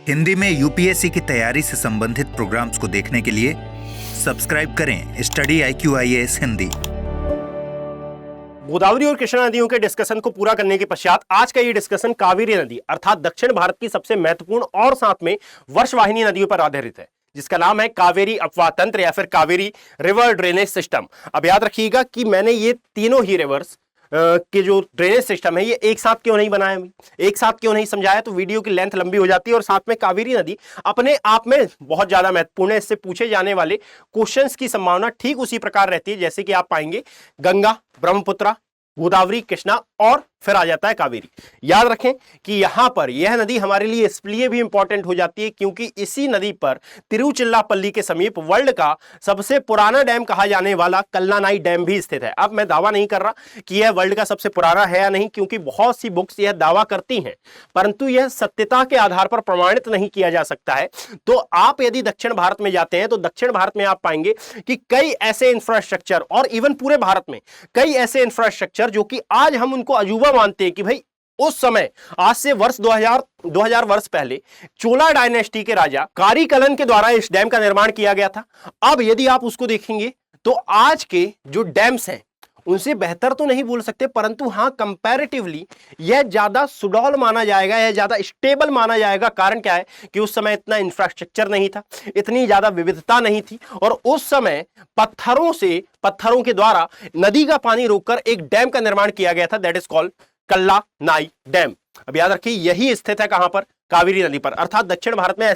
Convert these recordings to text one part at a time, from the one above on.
हिंदी में यूपीएससी की तैयारी से संबंधित प्रोग्राम्स को देखने के लिए सब्सक्राइब करें स्टडी IQIAS हिंदी। गोदावरी और कृष्णा नदियों के डिस्कशन को पूरा करने के पश्चात आज का ये डिस्कशन कावेरी नदी अर्थात दक्षिण भारत की सबसे महत्वपूर्ण और साथ में वर्षवाहिनी नदियों पर आधारित है, जिसका नाम है कावेरी अपवाह तंत्र या फिर कावेरी रिवर ड्रेनेज सिस्टम। अब याद रखिएगा कि मैंने ये तीनों ही रिवर्स के जो ड्रेनेज सिस्टम है ये एक साथ क्यों नहीं बनाया, एक साथ क्यों नहीं समझाया, तो वीडियो की लेंथ लंबी हो जाती है। और साथ में कावेरी नदी अपने आप में बहुत ज्यादा महत्वपूर्ण है, इससे पूछे जाने वाले क्वेश्चंस की संभावना ठीक उसी प्रकार रहती है जैसे कि आप पाएंगे गंगा, ब्रह्मपुत्र, गोदावरी, कृष्णा और फिर आ जाता है कावेरी। याद रखें कि यहां पर यह नदी हमारे लिए इसलिए भी इंपॉर्टेंट हो जाती है क्योंकि इसी नदी पर तिरुचिरापल्ली के समीप वर्ल्ड का सबसे पुराना डैम कहा जाने वाला कल्लानाई डैम भी स्थित है। अब मैं दावा नहीं कर रहा कि यह वर्ल्ड का सबसे पुराना है या नहीं, क्योंकि बहुत सी बुक्स यह दावा करती हैं, परंतु यह सत्यता के आधार पर प्रमाणित नहीं किया जा सकता है। तो आप यदि दक्षिण भारत में जाते हैं तो दक्षिण भारत में आप पाएंगे कि कई ऐसे इंफ्रास्ट्रक्चर और इवन पूरे भारत में कई ऐसे इंफ्रास्ट्रक्चर जो कि आज हम उनको अजूबा मानते हैं कि भाई उस समय आज से वर्ष 2000 वर्ष पहले चोला डायनेस्टी के राजा कारीकलन के द्वारा इस डैम का निर्माण किया गया था। अब यदि आप उसको देखेंगे तो आज के जो डैम्स हैं उनसे बेहतर तो नहीं बोल सकते, परंतु हां कंपैरेटिवली यह ज्यादा सुडौल माना जाएगा, यह ज्यादा स्टेबल माना जाएगा। कारण क्या है कि उस समय इतना इंफ्रास्ट्रक्चर नहीं था, इतनी ज्यादा विविधता नहीं थी, और उस समय पत्थरों के द्वारा नदी का पानी रोककर एक डैम का निर्माण किया गया था, that is called Kallanai dam. अब याद रखिए यही स्थित है कहां पर, कावेरी नदी पर। अर्थात दक्षिण भारत में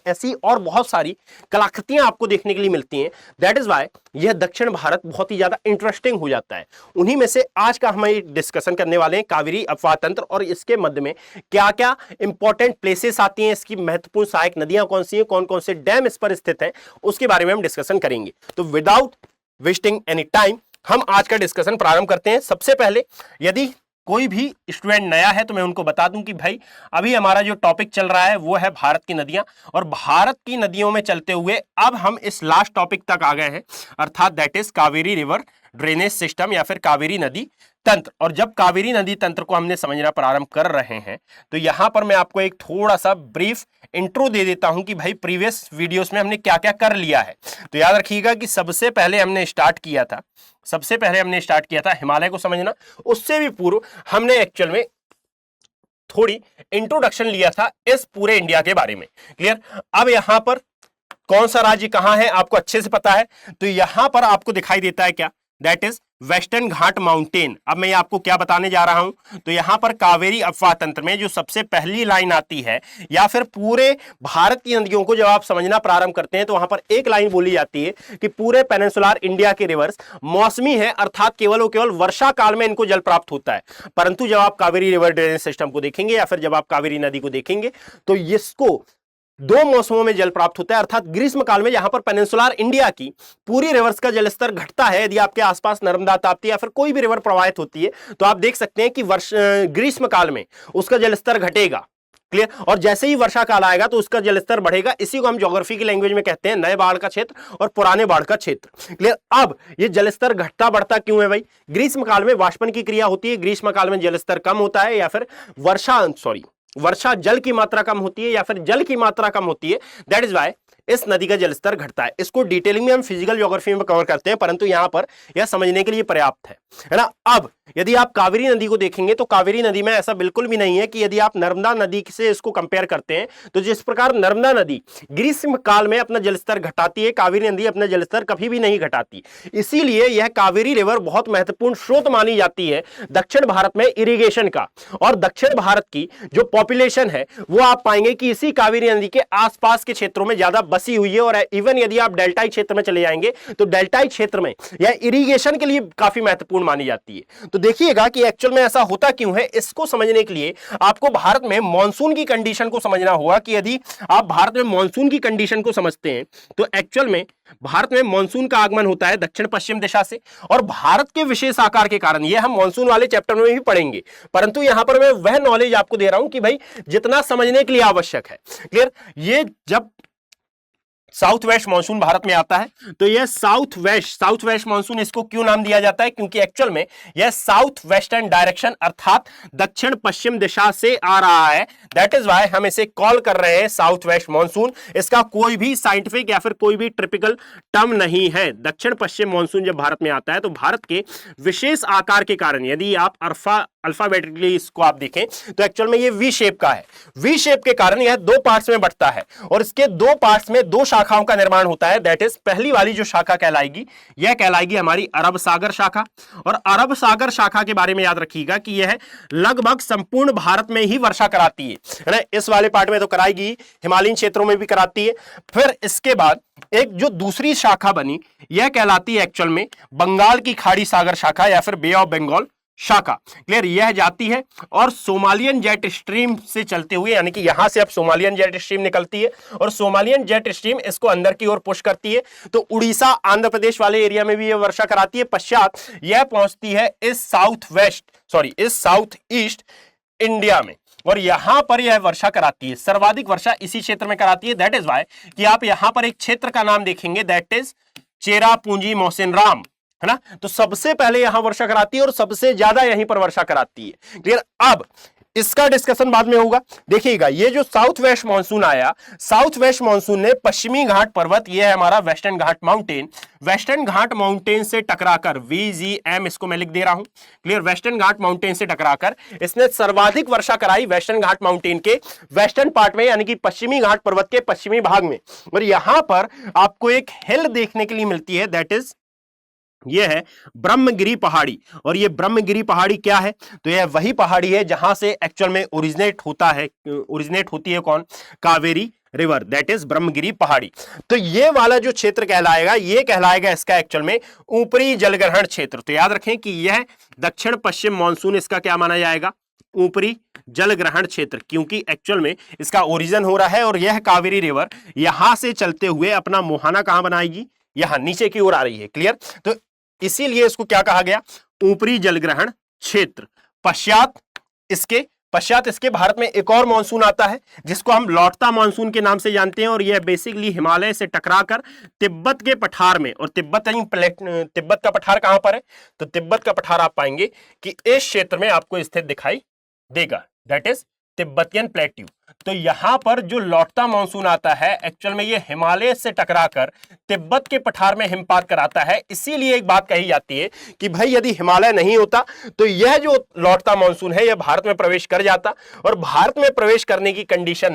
ऐसी और बहुत सारी कलाकृतियां आपको देखने के लिए मिलती हैं, दैट इज वाई यह दक्षिण भारत बहुत ही ज्यादा इंटरेस्टिंग हो जाता है। उन्हीं में से आज का हम डिस्कशन करने वाले हैं कावेरी अपवाह तंत्र, और इसके मध्य में क्या क्या इंपॉर्टेंट प्लेसेस आती हैं, इसकी महत्वपूर्ण सहायक नदियां कौन सी हैं, कौन कौन से डैम इस पर स्थित हैं, उसके बारे में हम डिस्कशन करेंगे। तो विदाउट वेस्टिंग एनी टाइम हम आज का डिस्कशन प्रारंभ करते हैं। सबसे पहले यदि कोई भी स्टूडेंट नया है तो मैं उनको बता दूं कि भाई अभी हमारा जो टॉपिक चल रहा है वो है भारत की नदियां, और भारत की नदियों में चलते हुए अब हम इस लास्ट टॉपिक तक आ गए हैं, अर्थात that is Kaveri river drainage system या फिर कावेरी नदी तंत्र। और जब कावेरी नदी तंत्र को हमने समझना प्रारंभ कर रहे हैं तो यहां पर मैं आपको एक थोड़ा सा ब्रीफ इंट्रो दे देता हूं कि भाई प्रीवियस वीडियोस में हमने क्या क्या कर लिया है। तो याद रखिएगा कि सबसे पहले हमने स्टार्ट किया था हिमालय को समझना। उससे भी पूर्व हमने एक्चुअल में थोड़ी इंट्रोडक्शन लिया था इस पूरे इंडिया के बारे में। क्लियर? अब यहां पर कौन सा राज्य कहां है आपको अच्छे से पता है, तो यहां पर आपको दिखाई देता है क्या, that is western Ghat mountain. अब मैं आपको क्या बताने जा रहा हूं, तो यहां पर कावेरी अपवाह तंत्र में जो सबसे पहली लाइन आती है, या फिर पूरे भारत की नदियों को जब आप समझना प्रारंभ करते हैं तो वहां पर एक लाइन बोली जाती है कि पूरे पेनिनसुलर इंडिया के रिवर्स मौसमी है, अर्थात केवल और केवल वर्षा काल में इनको जल प्राप्त होता है। परंतु जब आप कावेरी रिवर ड्रेनेज सिस्टम को देखेंगे या फिर जब आप कावेरी नदी को देखेंगे तो इसको दो मौसमों में जल प्राप्त होता है, अर्थात ग्रीष्म काल में जहां पर पेनिनसुलर इंडिया की पूरी रिवर्स का जलस्तर घटता है। यदि आपके आसपास नर्मदा, ताप्ती या फिर कोई भी रिवर प्रवाहित होती है तो आप देख सकते हैं कि ग्रीष्म काल में उसका जलस्तर घटेगा। क्लियर? और जैसे ही वर्षा काल आएगा तो उसका जलस्तर बढ़ेगा। इसी को हम ज्योग्राफी की लैंग्वेज में कहते हैं नए बाढ़ का क्षेत्र और पुराने बाढ़ का क्षेत्र। क्लियर? अब ये जलस्तर घटता बढ़ता क्यों है भाई? ग्रीष्म काल में वाष्पन की क्रिया होती है, ग्रीष्म काल में जलस्तर कम होता है, या फिर वर्षा जल की मात्रा कम होती है, या फिर जल की मात्रा कम होती है, दैट इज वाई इस नदी का जलस्तर घटता है। इसको डिटेलिंग में हम फिजिकल ज्योग्राफी में कवर करते हैं, परंतु यहां पर यह समझने के लिए पर्याप्त है ना। अब यदि आप कावेरी नदी को देखेंगे तो कावेरी नदी में ऐसा बिल्कुल भी नहीं है कि यदि आप नर्मदा नदी से इसको कंपेयर करते हैं तो जिस प्रकार नर्मदा नदी ग्रीष्म काल में अपना जलस्तर घटाती है, कावेरी नदी अपना जलस्तर कभी भी नहीं घटाती। इसीलिए यह कावेरी रिवर बहुत महत्वपूर्ण स्रोत मानी जाती है दक्षिण भारत में इरिगेशन का। और दक्षिण भारत की जो पॉपुलेशन है वो आप पाएंगे कि इसी कावेरी नदी के आसपास के क्षेत्रों में ज्यादा बसी हुई है। और इवन यदि आप डेल्टाई क्षेत्र में चले जाएंगे तो डेल्टाई क्षेत्र में यह इरिगेशन के लिए काफी महत्वपूर्ण मानी जाती है। तो देखिएगा कि एक्चुअल में ऐसा होता क्यों है। इसको समझने के लिए आपको भारत में मॉनसून की कंडीशन को समझना होगा कि यदि आप भारत में मॉनसून की कंडीशन को समझते हैं तो एक्चुअल में भारत में मॉनसून का आगमन होता है दक्षिण पश्चिम दिशा से, और भारत के विशेष आकार के कारण यह हम मॉनसून वाले चैप्टर में भी पढ़ेंगे, परंतु यहां पर मैं वह नॉलेज आपको दे रहा हूं कि भाई जितना समझने के लिए आवश्यक है। क्लियर? ये जब साउथ वेस्ट मानसून भारत में आता है। तो यह साउथ वेस्ट मानसून इसको क्यों नाम दिया जाता है? क्योंकि एक्चुअल में यह साउथ वेस्टर्न डायरेक्शन अर्थात दक्षिण पश्चिम दिशा से आ रहा है। दैट इज वाई हम इसे कॉल कर रहे हैं साउथ वेस्ट मानसून। इसका कोई भी साइंटिफिक या फिर कोई भी ट्रिपिकल टर्म नहीं है। दक्षिण पश्चिम मानसून जब भारत में आता है तो भारत के विशेष आकार के कारण, यदि आप अल्फाबेटिकली इसको आप देखें तो एक्चुअल में ये वी शेप का है। वी शेप के कारण यह दो पार्ट्स में बंटता है और इसके दो पार्ट्स में दो शाखाओं का निर्माण होता है। दैट इज पहली वाली जो शाखा कहलाएगी यह कहलाएगी हमारी अरब सागर शाखा। और अरब सागर शाखा के बारे में याद रखिएगा कि यह लगभग संपूर्ण भारत में ही वर्षा कराती है ना। इस वाले पार्ट में तो कराएगी, हिमालयी क्षेत्रों में भी कराती है। फिर इसके बाद एक जो दूसरी शाखा बनी यह कहलाती है एक्चुअल में बंगाल की खाड़ी सागर शाखा या फिर बे ऑफ बंगाल शाखा। क्लियर? यह जाती है और सोमालियन जेट स्ट्रीम से चलते हुए, यानी कि यहां से अब सोमालियन जेट स्ट्रीम निकलती है और सोमालियन जेट स्ट्रीम इसको अंदर की ओर पुश करती है तो उड़ीसा आंध्र प्रदेश वाले एरिया में भी यह वर्षा कराती है। पश्चात यह पहुंचती है इस साउथ ईस्ट इंडिया में और यहां पर यह वर्षा कराती है। सर्वाधिक वर्षा इसी क्षेत्र में कराती है। दैट इज वाई कि आप यहां पर एक क्षेत्र का नाम देखेंगे, दैट इज चेरापूंजी मोसिनराम, है ना। तो सबसे पहले यहां वर्षा कराती है और सबसे ज्यादा यहीं पर वर्षा कराती है। क्लियर? अब इसका डिस्कशन बाद में होगा। देखिएगा ये जो साउथ वेस्ट मानसून आया, साउथ वेस्ट मानसून ने पश्चिमी घाट पर्वत, यह है हमारा वेस्टर्न घाट माउंटेन, वेस्टर्न घाट माउंटेन से टकराकर, VGM इसको मैं लिख दे रहा हूं। क्लियर? वेस्टर्न घाट माउंटेन से टकराकर इसने सर्वाधिक वर्षा कराई वेस्टर्न घाट माउंटेन के वेस्टर्न पार्ट में, यानी कि पश्चिमी घाट पर्वत के पश्चिमी भाग में। और यहां पर आपको एक हिल देखने के लिए मिलती है, दैट इज यह है ब्रह्मगिरी पहाड़ी। और यह ब्रह्मगिरी पहाड़ी क्या है? तो यह वही पहाड़ी है जहां से एक्चुअल में ओरिजिनेट होती है कौन? Kaveri river, that is Brahmagiri पहाड़ी। तो ये वाला जो क्षेत्र कहलाएगा, ये कहलाएगा इसका एक्चुअल में ऊपरी जलग्रहण क्षेत्र। तो याद रखें कि यह दक्षिण पश्चिम मानसून इसका क्या माना जाएगा? ऊपरी जलग्रहण क्षेत्र, क्योंकि एक्चुअल में इसका ओरिजिन हो रहा है और यह कावेरी रिवर यहां से चलते हुए अपना मुहाना कहां बनाएगी? यहां नीचे की ओर आ रही है। क्लियर? तो इसीलिए इसको क्या कहा गया? ऊपरी जलग्रहण क्षेत्र। पश्चात इसके भारत में एक और मानसून आता है जिसको हम लौटता मानसून के नाम से जानते हैं और यह बेसिकली हिमालय से टकराकर तिब्बत के पठार में, और तिब्बत का पठार कहां पर है? तो तिब्बत का पठार आप पाएंगे कि इस क्षेत्र में आपको स्थित दिखाई देगा, दैट इज तिब्बतियन प्लेट्यू। तो यहां पर जो लौटता मानसून आता है एक्चुअल में ये हिमालय से टकराकर तिब्बत के पठार में हिमपात कराता है। इसीलिए एक बात कही जाती है कि भाई यदि हिमालय नहीं होता तो यह जो लौटता मानसून है यह भारत में प्रवेश कर जाता और भारत में प्रवेश करने की कंडीशन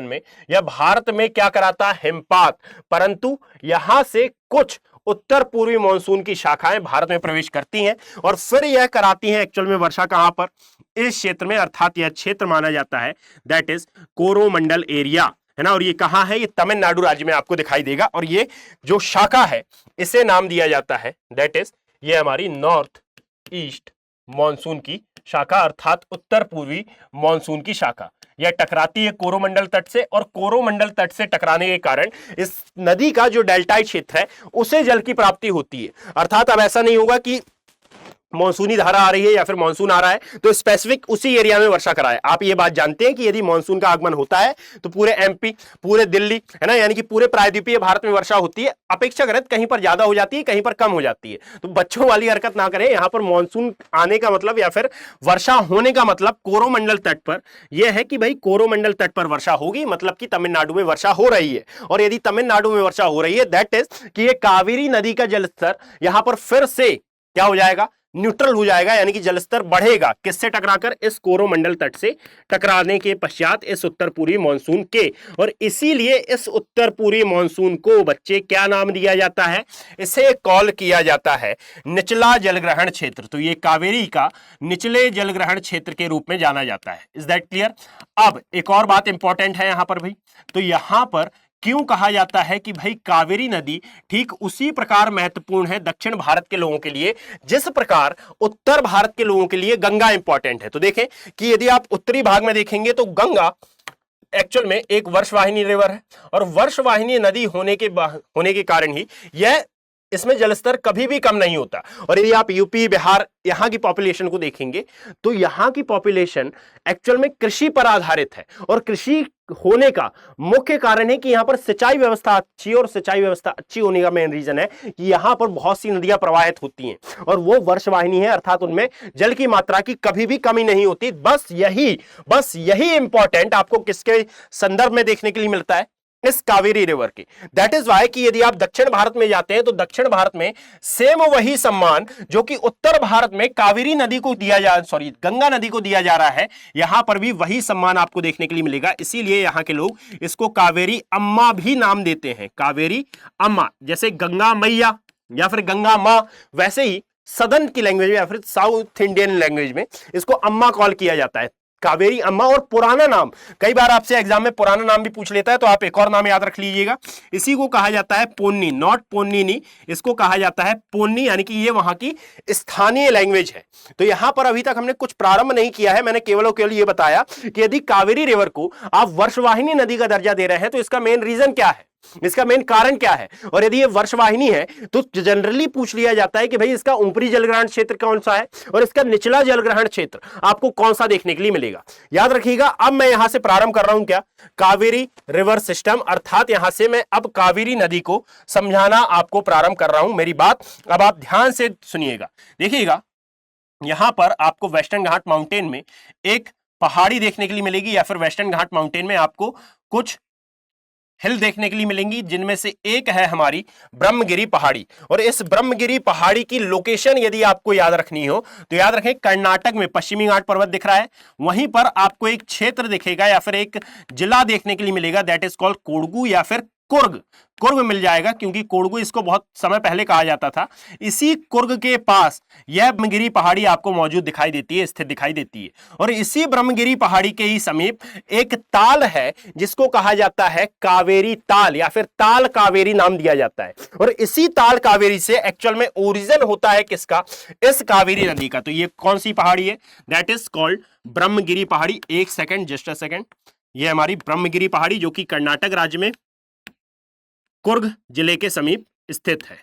में यह भारत में क्या कराता? हिमपात। परंतु यहां से कुछ उत्तर पूर्वी मानसून की शाखाएं भारत में प्रवेश करती हैं और फिर यह कराती हैं एक्चुअल में वर्षा कहां पर? इस क्षेत्र में, अर्थात यह क्षेत्र माना जाता है दैट इज कोरोमंडल एरिया, है ना। और ये कहां है? ये तमिलनाडु राज्य में आपको दिखाई देगा और ये जो शाखा है इसे नाम दिया जाता है दैट इज ये हमारी नॉर्थ ईस्ट मानसून की शाखा, अर्थात उत्तर पूर्वी मानसून की शाखा। यह टकराती है कोरोमंडल तट से और कोरोमंडल तट से टकराने के कारण इस नदी का जो डेल्टाई क्षेत्र है उसे जल की प्राप्ति होती है। अर्थात अब ऐसा नहीं होगा कि मानसूनी धारा आ रही है या फिर मानसून आ रहा है तो स्पेसिफिक उसी एरिया में वर्षा कराए। आप ये बात जानते हैं कि यदि मानसून का आगमन होता है तो पूरे एमपी, पूरे दिल्ली, है ना, यानी कि पूरे प्रायद्वीपीय भारत में वर्षा होती है। अपेक्षाकृत कहीं पर ज्यादा हो जाती है, कहीं पर कम हो जाती है। तो बच्चों वाली हरकत ना करें। यहां पर मानसून आने का मतलब या फिर वर्षा होने का मतलब कोरोमंडल तट पर यह है कि भाई कोरोमंडल तट पर वर्षा होगी, मतलब कि तमिलनाडु में वर्षा हो रही है। और यदि तमिलनाडु में वर्षा हो रही है दैट इज कि ये कावेरी नदी का जलस्तर यहां पर फिर से क्या हो जाएगा? न्यूट्रल हो जाएगा, यानी कि जलस्तर बढ़ेगा। किससे टकराकर? इस कोरोमंडल तट से टकराने के पश्चात इस उत्तर पूर्वी मानसून के। और इसीलिए इस उत्तर पूर्वी मानसून को बच्चे क्या नाम दिया जाता है? इसे कॉल किया जाता है निचला जलग्रहण क्षेत्र। तो ये कावेरी का निचले जलग्रहण क्षेत्र के रूप में जाना जाता है। Is that clear? अब एक और बात इंपॉर्टेंट है यहां पर भाई, तो यहां पर क्यों कहा जाता है कि भाई कावेरी नदी ठीक उसी प्रकार महत्वपूर्ण है दक्षिण भारत के लोगों के लिए जिस प्रकार उत्तर भारत के लोगों के लिए गंगा इंपॉर्टेंट है। तो देखें कि यदि आप उत्तरी भाग में देखेंगे तो गंगा एक्चुअल में एक वर्षवाहिनी रिवर है और वर्षवाहिनी नदी होने के कारण ही यह इसमें जलस्तर कभी भी कम नहीं होता। और यदि आप यूपी बिहार यहां की पॉपुलेशन को देखेंगे तो यहां की पॉपुलेशन एक्चुअल में कृषि पर आधारित है, और कृषि होने का मुख्य कारण है कि यहां पर सिंचाई व्यवस्था अच्छी है, और सिंचाई व्यवस्था अच्छी होने का मेन रीजन है कि यहां पर बहुत सी नदियां प्रवाहित होती हैं और वो वर्षवाहिनी है, अर्थात उनमें जल की मात्रा की कभी भी कमी नहीं होती। बस यही इंपॉर्टेंट आपको किसके संदर्भ में देखने के लिए मिलता है, इस कावेरी रिवर की। दैट इज वाई कि यदि आप दक्षिण भारत में जाते हैं तो दक्षिण भारत में सेम वही सम्मान जो कि उत्तर भारत में कावेरी नदी को गंगा नदी को दिया जा रहा है, यहां पर भी वही सम्मान आपको देखने के लिए मिलेगा। इसीलिए यहां के लोग इसको कावेरी अम्मा भी नाम देते हैं, कावेरी अम्मा। जैसे गंगा मैया या फिर गंगा मां, वैसे ही सदर्न की लैंग्वेज में या फिर साउथ इंडियन लैंग्वेज में इसको अम्मा कॉल किया जाता है, कावेरी अम्मा। और पुराना नाम, कई बार आपसे एग्जाम में पुराना नाम भी पूछ लेता है, तो आप एक और नाम याद रख लीजिएगा, इसी को कहा जाता है पोन्नी, नॉट पोन्नीनी, इसको कहा जाता है पोन्नी, यानी कि ये वहां की स्थानीय लैंग्वेज है। तो यहां पर अभी तक हमने कुछ प्रारंभ नहीं किया है, मैंने केवल और केवल ये बताया कि यदि कावेरी रिवर को आप वर्षवाहिनी नदी का दर्जा दे रहे हैं तो इसका मेन रीजन क्या है, इसका मेन कारण क्या है। और यदि ये वर्षवाहिनी है तो जनरली पूछ लिया जाता है कि भाई इसका ऊपरी जलग्रहण क्षेत्र कौन सा है और इसका निचला जलग्रहण क्षेत्र आपको कौन सा देखने के लिए मिलेगा। याद रखिएगा, अब मैं यहां से प्रारंभ कर रहा हूं क्या, कावेरी रिवर सिस्टम, अर्थात यहां से मैं अब कावेरी नदी को समझाना आपको प्रारंभ कर रहा हूं। मेरी बात अब आप ध्यान से सुनिएगा, देखिएगा, यहां पर आपको वेस्टर्न घाट माउंटेन में एक पहाड़ी देखने के लिए मिलेगी, या फिर वेस्टर्न घाट माउंटेन में आपको कुछ हिल देखने के लिए मिलेंगी, जिनमें से एक है हमारी ब्रह्मगिरी पहाड़ी। और इस ब्रह्मगिरी पहाड़ी की लोकेशन यदि आपको याद रखनी हो तो याद रखें, कर्नाटक में पश्चिमी घाट पर्वत दिख रहा है, वहीं पर आपको एक क्षेत्र दिखेगा या फिर एक जिला देखने के लिए मिलेगा, दैट इज कॉल्ड कोडगु या फिर कुर्ग मिल जाएगा, क्योंकि कोडगु इसको बहुत समय पहले कहा जाता था। इसी कुर्ग के पास यह ब्रह्मगिरी पहाड़ी आपको मौजूद दिखाई देती है, स्थित दिखाई देती है। और इसी ब्रह्मगिरी पहाड़ी के ही समीप एक ताल है जिसको कहा जाता है कावेरी ताल या फिर ताल कावेरी नाम दिया जाता है। और इसी ताल कावेरी से एक्चुअल में ओरिजिन होता है किसका, इस कावेरी नदी का। तो ये कौन सी पहाड़ी है, दैट इज कॉल्ड ब्रह्मगिरी पहाड़ी। एक सेकेंड, जस्ट अ सेकेंड, ये हमारी ब्रह्मगिरी पहाड़ी जो कि कर्नाटक राज्य में कुर्ग जिले के समीप स्थित है।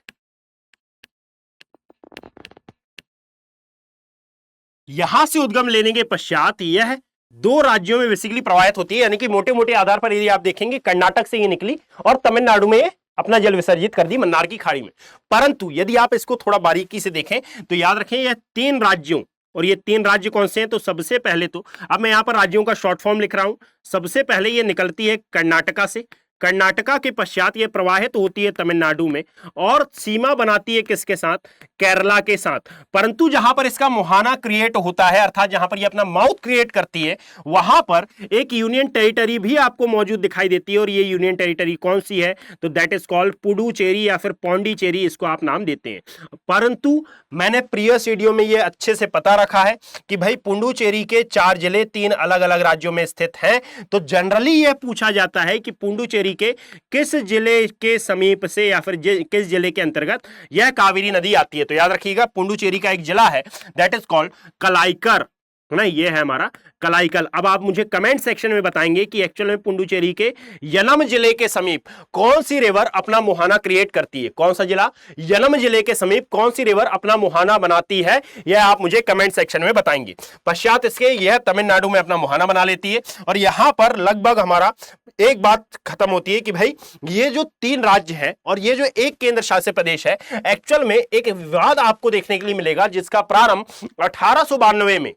यहां से उद्गम लेने के पश्चात यह दो राज्यों में बेसिकली प्रवाहित होती है, यानी कि मोटे मोटे आधार पर यदि आप देखेंगे कर्नाटक से ये निकली और तमिलनाडु में अपना जल विसर्जित कर दी मन्नार की खाड़ी में। परंतु यदि आप इसको थोड़ा बारीकी से देखें तो याद रखें यह 3 राज्यों, और ये 3 राज्य कौन से हैं, तो सबसे पहले तो अब मैं यहां पर राज्यों का शॉर्ट फॉर्म लिख रहा हूं। सबसे पहले ये निकलती है कर्नाटका से, कर्नाटका के पश्चात ये प्रवाहित होती है तमिलनाडु में और सीमा बनाती है किसके साथ, केरला के साथ। परंतु जहां पर इसका मुहाना क्रिएट होता है, अर्थात जहां पर ये अपना माउथ क्रिएट करती है, वहां पर एक यूनियन टेरिटरी भी आपको मौजूद दिखाई देती है। और ये यूनियन टेरिटरी कौन सी है, तो दैट इज कॉल्ड पुडुचेरी या फिर पौंडीचेरी, इसको आप नाम देते हैं। परंतु मैंने प्रीवियस वीडियो में ये अच्छे से पता रखा है कि भाई पुडुचेरी के 4 जिले 3 अलग अलग राज्यों में स्थित हैं। तो जनरली यह पूछा जाता है कि पुडुचेरी के किस जिले के समीप से या फिर किस जिले के अंतर्गत यह कावेरी नदी आती है। तो याद रखिएगा, पुडुचेरी का एक जिला है दैट इज कॉल्ड कलाइकर, ना, ये है हमारा कलाइकल। अब आप मुझे कमेंट सेक्शन में बताएंगे कि एक्चुअल में पुडुचेरी के यलम जिले के समीप कौन सी रिवर अपना मुहाना क्रिएट करती है, कौन सा जिला, यलम जिले के समीप कौन सी रिवर अपना मुहाना बनाती है, यह आप मुझे कमेंट सेक्शन में बताएंगे। पश्चात इसके यह तमिलनाडु में अपना मुहाना बना लेती है। और यहां पर लगभग हमारा एक बात खत्म होती है कि भाई ये जो 3 राज्य हैं और ये जो एक केंद्र शासित प्रदेश है, एक्चुअल में एक विवाद आपको देखने के लिए मिलेगा जिसका प्रारंभ 1892 में,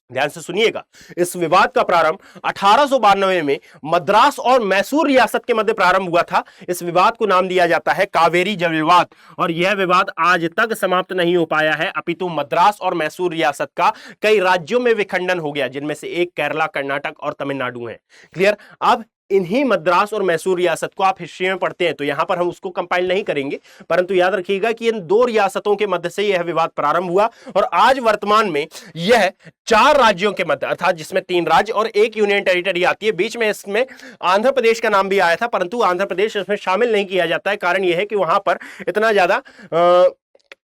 ध्यान से सुनिएगा, इस विवाद का प्रारंभ 1892 में मद्रास और मैसूर रियासत के मध्य प्रारंभ हुआ था। इस विवाद को नाम दिया जाता है कावेरी जल विवाद। और यह विवाद आज तक समाप्त नहीं हो पाया है, अपितु मद्रास और मैसूर रियासत का कई राज्यों में विखंडन हो गया, जिनमें से एक केरला, कर्नाटक और तमिलनाडु है। क्लियर। अब इन्हीं मद्रास और मैसूर रियासत को आप हिस्ट्री में पढ़ते हैं तो यहां पर हम उसको कंपाइल नहीं करेंगे, परंतु याद रखिएगा कि इन 2 रियासतों के मध्य से यह विवाद प्रारंभ हुआ। और आज वर्तमान में यह 4 राज्यों के मध्य, अर्थात जिसमें 3 राज्य और एक यूनियन टेरिटरी आती है। बीच में इसमें आंध्र प्रदेश का नाम भी आया था, परंतु आंध्र प्रदेश इसमें शामिल नहीं किया जाता है। कारण यह है कि वहां पर इतना ज्यादा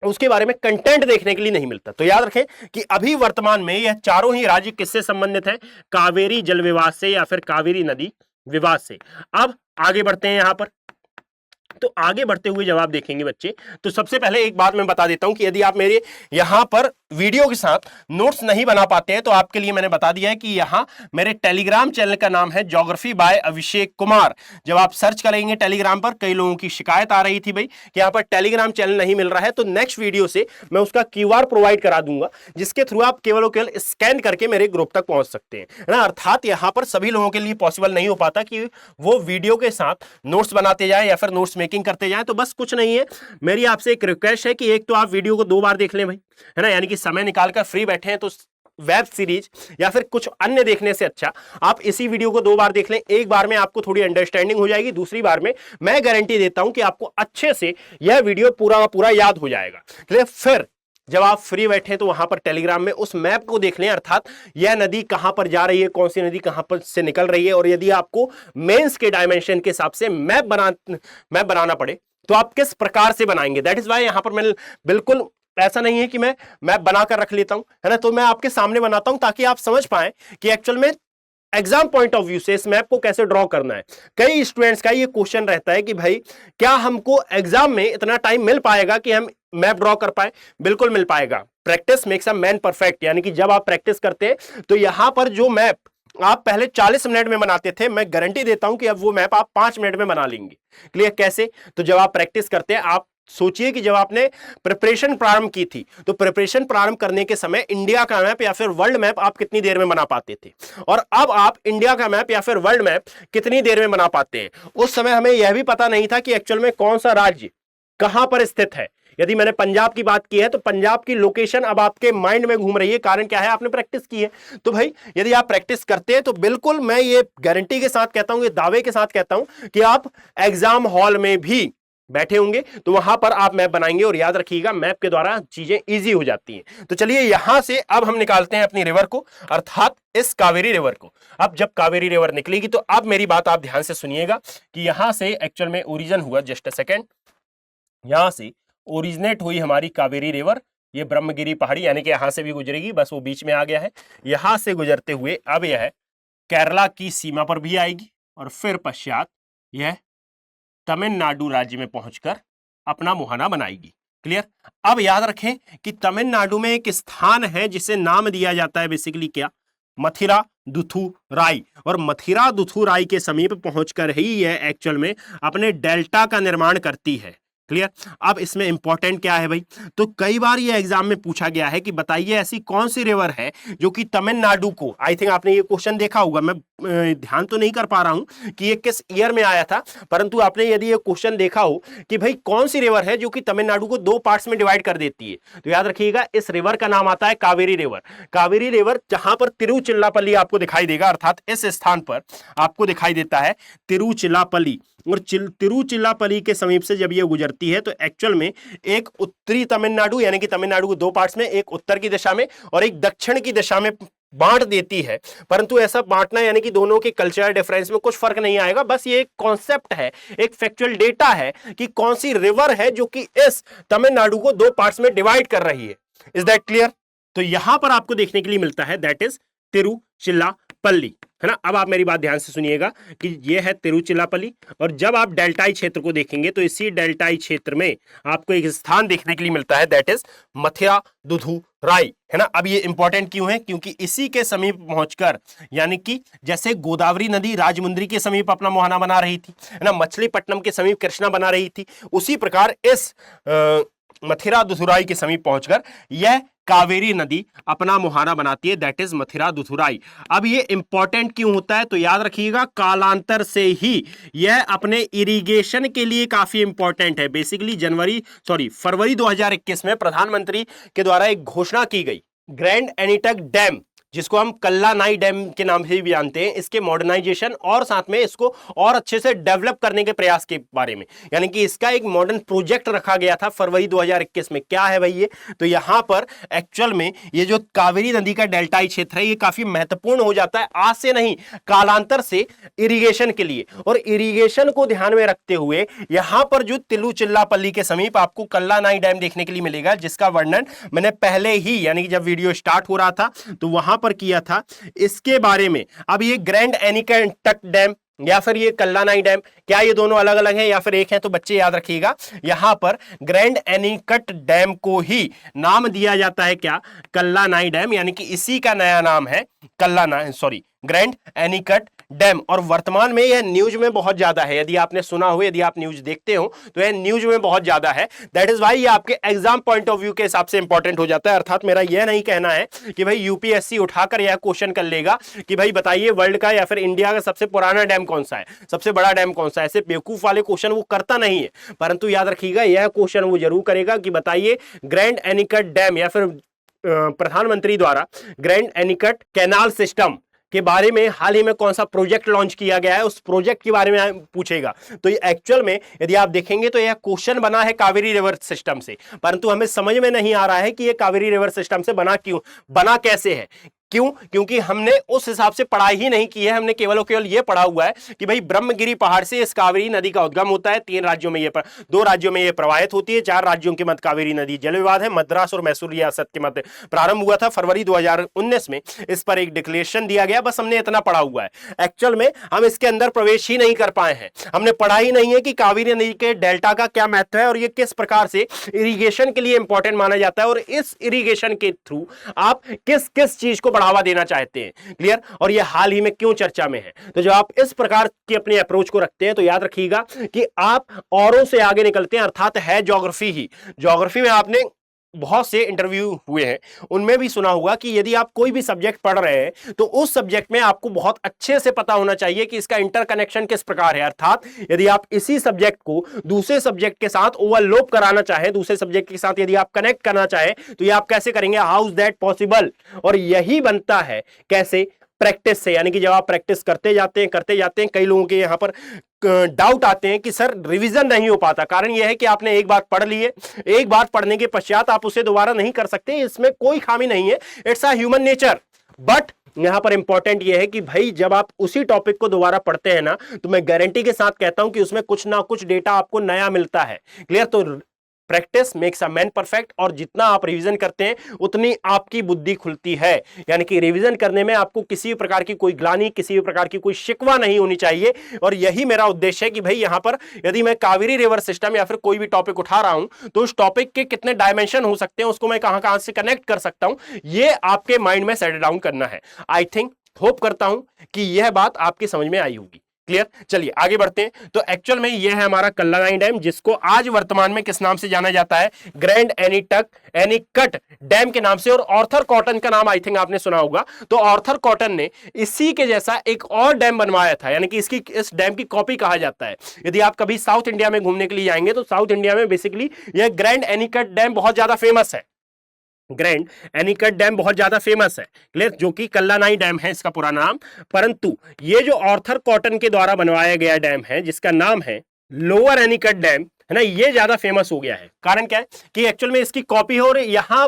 उसके बारे में कंटेंट देखने के लिए नहीं मिलता। तो याद रखें कि अभी वर्तमान में यह चारों ही राज्य किससे संबंधित है, कावेरी जल विवाद से या फिर कावेरी नदी विवाद से। अब आगे बढ़ते हैं, यहां पर तो आगे बढ़ते हुए जब आप देखेंगे बच्चे, तो सबसे पहले एक बात मैं बता देता हूं कि यदि आप मेरे यहां पर वीडियो के साथ नोट्स नहीं बना पाते हैं तो आपके लिए मैंने बता दिया है कि यहां मेरे टेलीग्राम चैनल का नाम है ज्योग्राफी बाय अभिषेक कुमार। जब आप सर्च करेंगे टेलीग्राम पर, कई लोगों की शिकायत आ रही थी भाई कि यहां पर टेलीग्राम चैनल नहीं मिल रहा है, तो नेक्स्ट वीडियो से मैं उसका क्यूआर प्रोवाइड करा दूंगा, जिसके थ्रू आप केवल और केवल स्कैन करके मेरे ग्रुप तक पहुंच सकते हैं, है ना। अर्थात यहां पर सभी लोगों के लिए पॉसिबल नहीं हो पाता कि वो वीडियो के साथ नोट्स बनाते जाएं या फिर नोट्स मेकिंग करते जाएं। तो बस कुछ नहीं है, मेरी आपसे एक रिक्वेस्ट है कि एक तो आप वीडियो को 2 बार देख लें भाई, है ना, यानी कि समय निकालकर फ्री बैठे हैं तो वेब सीरीज या फिर कुछ अन्य देखने से अच्छा आप इसी वीडियो को 2 बार देख लें। एक बार में आपको थोड़ी अंडरस्टैंडिंग हो जाएगी, दूसरी बार में मैं गारंटी देता हूं कि आपको अच्छे से यह वीडियो पूरा का पूरा याद हो जाएगा। फिर जब आप फ्री बैठे तो वहां पर टेलीग्राम में उस मैप को देख लें, अर्थात यह नदी कहां पर जा रही है, कौन सी नदी कहां पर से निकल रही है, और यदि आपको मेंस के डायमेंशन के हिसाब से मैप बनाना पड़े तो आप किस प्रकार से बनाएंगे। दैट इज वाई यहां पर मैं बिल्कुल ऐसा नहीं है कि मैं मैप बनाकर रख लेता हूं, है ना, तो मैं आपके सामने बनाता हूं ताकि आप समझ पाएं कि एक्चुअल में एग्जाम पॉइंट ऑफ व्यू से इस मैप को कैसे ड्रॉ करना है। कई स्टूडेंट्स का ये क्वेश्चन रहता है कि भाई क्या हमको एग्जाम में इतना टाइम मिल पाएगा कि हम मैप ड्रॉ कर पाए। बिल्कुल मिल पाएगा। Practice makes a man perfect, यानी कि जब आप प्रैक्टिस करते हैं तो यहां पर जो मैप आप पहले 40 मिनट में बनाते थे, मैं गारंटी देता हूं कि अब वो मैप आप 5 मिनट में बना लेंगे। क्लियर? कैसे? तो जब आप प्रैक्टिस करते हैं, आप सोचिए कि जब आपने प्रिपरेशन प्रारंभ की थी तो प्रिपरेशन प्रारंभ करने के समय इंडिया का मैप या फिर वर्ल्ड मैप आप कितनी देर में बना पाते थे, और अब आप इंडिया का मैप या फिर वर्ल्ड मैप कितनी देर में बना पाते हैं। उस समय हमें यह भी पता नहीं था कि एक्चुअल में कौन सा राज्य कहां पर स्थित है। यदि मैंने पंजाब की बात की है तो पंजाब की लोकेशन अब आपके माइंड में घूम रही है, कारण क्या है? आपने प्रैक्टिस की है। तो भाई यदि आप प्रैक्टिस करते हैं तो बिल्कुल मैं ये गारंटी के साथ कहता हूं, ये दावे के साथ कहता हूं कि आप एग्जाम हॉल में भी बैठे होंगे तो वहां पर आप मैप बनाएंगे, और याद रखिएगा मैप के द्वारा चीजें इजी हो जाती हैं। तो चलिए यहां से अब हम निकालते हैं अपनी रिवर को, अर्थात इस कावेरी रिवर को। अब जब कावेरी रिवर निकलेगी तो अब मेरी बात आप ध्यान से सुनिएगा कि यहां से एक्चुअल में ओरिजिन हुआ, जस्ट अ सेकेंड, यहां से ओरिजिनेट हुई हमारी कावेरी रिवर। ये ब्रह्मगिरी पहाड़ी यानी कि यहां से भी गुजरेगी, बस वो बीच में आ गया है। यहां से गुजरते हुए अब यह केरला की सीमा पर भी आएगी और फिर पश्चात यह तमिलनाडु राज्य में पहुंचकर अपना मुहाना बनाएगी। क्लियर? अब याद रखें कि तमिलनाडु में एक स्थान है जिसे नाम दिया जाता है बेसिकली क्या? मथिरादुथुराई। और मथिरादुथुराई के समीप पहुंचकर ही यह एक्चुअल में अपने डेल्टा का निर्माण करती है। क्लियर? अब इसमें इंपॉर्टेंट क्या है भाई? तो कई बार ये एग्जाम में पूछा गया है कि बताइए ऐसी कौन सी रिवर है जो कि तमिलनाडु को, आई थिंक आपने ये क्वेश्चन देखा होगा, मैं ध्यान तो नहीं कर पा रहा हूं कि ये किस ईयर में आया था, परंतु आपने यदि ये क्वेश्चन देखा हो कि भाई कौन सी रिवर है जो कि तमिलनाडु को 2 पार्ट्स में डिवाइड कर देती है, तो याद रखिएगा इस रिवर का नाम आता है कावेरी रिवर। कावेरी रिवर जहां पर तिरुचिरापल्ली आपको दिखाई देगा, अर्थात इस स्थान पर आपको दिखाई देता है तिरुचिरापल्ली, और तिरुचिरापल्ली के समीप से जब ये गुजरती है तो एक्चुअल में एक उत्तरी तमिलनाडु यानी कि तमिलनाडु को 2 पार्ट्स में, एक उत्तर की दिशा में और एक दक्षिण की दिशा में बांट देती है। परंतु ऐसा बांटना यानी कि दोनों के कल्चरल डिफरेंस में कुछ फर्क नहीं आएगा, बस ये एक कॉन्सेप्ट है, एक फैक्चुअल डेटा है कि कौन सी रिवर है जो कि इस तमिलनाडु को 2 पार्ट्स में डिवाइड कर रही है। Is that clear? तो यहां पर आपको देखने के लिए मिलता है दैट इज तिरुचिरापल्ली, है ना। अब आप मेरी बात ध्यान से सुनिएगा कि यह है तिरुचिरापल्ली, और जब आप डेल्टाई क्षेत्र को देखेंगे तो इसी डेल्टाई क्षेत्र में आपको एक स्थान देखने के लिए मिलता है दैट इज मथिरादुथुराई, है ना। अब ये इंपॉर्टेंट क्यों है? क्योंकि इसी के समीप पहुंचकर, यानी कि जैसे गोदावरी नदी राजमुंद्री के समीप अपना मुहाना बना रही थी, है ना, मछलीपट्टनम के समीप कृष्णा बना रही थी, उसी प्रकार इस मथिरादुथुराई के समीप पहुंचकर यह कावेरी नदी अपना मुहाना बनाती है, दैट इज मथिरादुथुराई। अब ये इंपॉर्टेंट क्यों होता है? तो याद रखिएगा कालांतर से ही यह अपने इरिगेशन के लिए काफी इंपॉर्टेंट है। बेसिकली फरवरी 2021 में प्रधानमंत्री के द्वारा एक घोषणा की गई, ग्रैंड एनीकट डैम, जिसको हम कल्लानाई डैम के नाम से भी जानते हैं, इसके मॉडर्नाइजेशन और साथ में इसको और अच्छे से डेवलप करने के प्रयास के बारे में, यानी कि इसका एक मॉडर्न प्रोजेक्ट रखा गया था फरवरी 2021 में। क्या है भाई ये? तो यहां पर एक्चुअल में ये जो कावेरी नदी का डेल्टाई क्षेत्र है ये काफी महत्वपूर्ण हो जाता है, आज से नहीं कालांतर से, इरिगेशन के लिए। और इरिगेशन को ध्यान में रखते हुए यहां पर जो तिरुचिरापल्ली के समीप आपको कल्लानाई डैम देखने के लिए मिलेगा, जिसका वर्णन मैंने पहले ही, यानी कि जब वीडियो स्टार्ट हो रहा था तो वहां पर किया था इसके बारे में। अब ये ग्रैंड एनीकट डैम या फिर ये कल्लानाई डैम, क्या ये दोनों अलग अलग हैं या फिर एक हैं? तो बच्चे याद रखिएगा, यहां पर ग्रैंड एनीकट डैम को ही नाम दिया जाता है क्या? कल्लानाई डैम, यानी कि इसी का नया नाम है ग्रैंड एनीकट डैम। और वर्तमान में यह न्यूज में बहुत ज्यादा है, यदि आपने सुना हो, यदि आप न्यूज देखते हो तो यह न्यूज में बहुत ज्यादा है। दैट इज वाई ये आपके एग्जाम पॉइंट ऑफ व्यू के हिसाब से इंपॉर्टेंट हो जाता है। अर्थात मेरा यह नहीं कहना है कि भाई यूपीएससी उठाकर यह क्वेश्चन कर लेगा कि भाई बताइए वर्ल्ड का या फिर इंडिया का सबसे पुराना डैम कौन सा है, सबसे बड़ा डैम कौन सा है। ऐसे बेवकूफ वाले क्वेश्चन वो करता नहीं है, परंतु याद रखिएगा यह क्वेश्चन वो जरूर करेगा कि बताइए ग्रैंड एनीकट डैम या फिर प्रधानमंत्री द्वारा ग्रैंड एनीकट कैनाल सिस्टम के बारे में हाल ही में कौन सा प्रोजेक्ट लॉन्च किया गया है, उस प्रोजेक्ट के बारे में पूछेगा। तो ये एक्चुअल में यदि आप देखेंगे तो यह क्वेश्चन बना है कावेरी रिवर सिस्टम से, परंतु हमें समझ में नहीं आ रहा है कि यह कावेरी रिवर सिस्टम से बना क्यों, बना कैसे है। क्यों? क्योंकि हमने उस हिसाब से पढ़ाई ही नहीं की है। हमने केवल और केवल यह पढ़ा हुआ है कि भाई ब्रह्मगिरी पहाड़ से इस कावेरी नदी का उद्गम होता है, 3 राज्यों में दो राज्यों में यह प्रवाहित होती है, 4 राज्यों के मध्य कावेरी नदी जल विवाद है, मद्रास और मैसूर रियासत के मध्य प्रारंभ हुआ था फरवरी 2019 में। इस पर एक डिक्लेरेशन दिया गया, बस हमने इतना पढ़ा हुआ है। एक्चुअल में हम इसके अंदर प्रवेश ही नहीं कर पाए हैं। हमने पढ़ा ही नहीं है कि कावेरी नदी के डेल्टा का क्या महत्व है और यह किस प्रकार से इरिगेशन के लिए इंपॉर्टेंट माना जाता है और इस इरिगेशन के थ्रू आप किस किस चीज को बढ़ावा देना चाहते हैं। क्लियर? और यह हाल ही में क्यों चर्चा में है। तो जब आप इस प्रकार की अपनी अप्रोच को रखते हैं तो याद रखिएगा कि आप औरों से आगे निकलते हैं, अर्थात है ज्योग्राफी ही। ज्योग्राफी में आपने बहुत से इंटरव्यू हुए हैं, उनमें भी सुना होगा कि यदि आप कोई भी सब्जेक्ट पढ़ रहे हैं तो उस सब्जेक्ट में आपको बहुत अच्छे से पता होना चाहिए कि इसका इंटरकनेक्शन किस प्रकार है। अर्थात यदि आप इसी सब्जेक्ट को दूसरे सब्जेक्ट के साथ ओवरलैप कराना चाहें, दूसरे सब्जेक्ट के साथ यदि आप कनेक्ट करना चाहें तो ये आप कैसे करेंगे? How is that possible? और यही बनता है कैसे? प्रैक्टिस से। यानी कि जब आप प्रैक्टिस करते जाते हैं, कई लोगों के यहां पर डाउट आते हैं कि सर रिवीजन नहीं हो पाता। कारण यह है कि आपने एक बार पढ़ लिए, एक बार पढ़ने के पश्चात आप उसे दोबारा नहीं कर सकते, इसमें कोई खामी नहीं है, it's a human nature. But यहां पर इंपॉर्टेंट यह है कि भाई जब आप उसी टॉपिक को दोबारा पढ़ते हैं ना, तो मैं गारंटी के साथ कहता हूं कि उसमें कुछ ना कुछ डेटा आपको नया मिलता है। क्लियर? तो practice makes a man perfect, और जितना आप रिवीजन करते हैं उतनी आपकी बुद्धि खुलती है। यानी कि रिवीजन करने में आपको किसी भी प्रकार की कोई ग्लानि, किसी भी प्रकार की कोई शिकवा नहीं होनी चाहिए। और यही मेरा उद्देश्य है कि भाई यहां पर यदि मैं कावेरी रिवर सिस्टम या फिर कोई भी टॉपिक उठा रहा हूं तो उस टॉपिक के कितने डायमेंशन हो सकते हैं, उसको मैं कहां से कनेक्ट कर सकता हूं, यह आपके माइंड में सेट डाउन करना है। आई थिंक, होप करता हूं कि यह बात आपकी समझ में आई होगी। क्लियर? चलिए आगे बढ़ते हैं। तो एक्चुअल में यह है हमारा कल्लानाई डैम, जिसको आज वर्तमान में किस नाम से जाना जाता है? ग्रैंड एनीकट डैम के नाम से। और आर्थर कॉटन का नाम आई थिंक आपने सुना होगा। तो आर्थर कॉटन ने इसी के जैसा एक और डैम बनवाया था, यानी कि इस डैम की कॉपी कहा जाता है। यदि आप कभी साउथ इंडिया में घूमने के लिए जाएंगे तो साउथ इंडिया में बेसिकली यह ग्रैंड एनीकट डैम बहुत ज्यादा फेमस है। ग्रैंड एनीकट डैम बहुत ज्यादा फेमस है। क्लियर? जो कि कल्लानाई डैम है इसका पूरा नाम। परंतु ये जो आर्थर कॉटन के द्वारा बनवाया गया डैम है, जिसका नाम है लोअर एनीकट डैम, है ना, ये ज्यादा फेमस हो गया है। कारण क्या है कि एक्चुअल में इसकी कॉपी है और यहां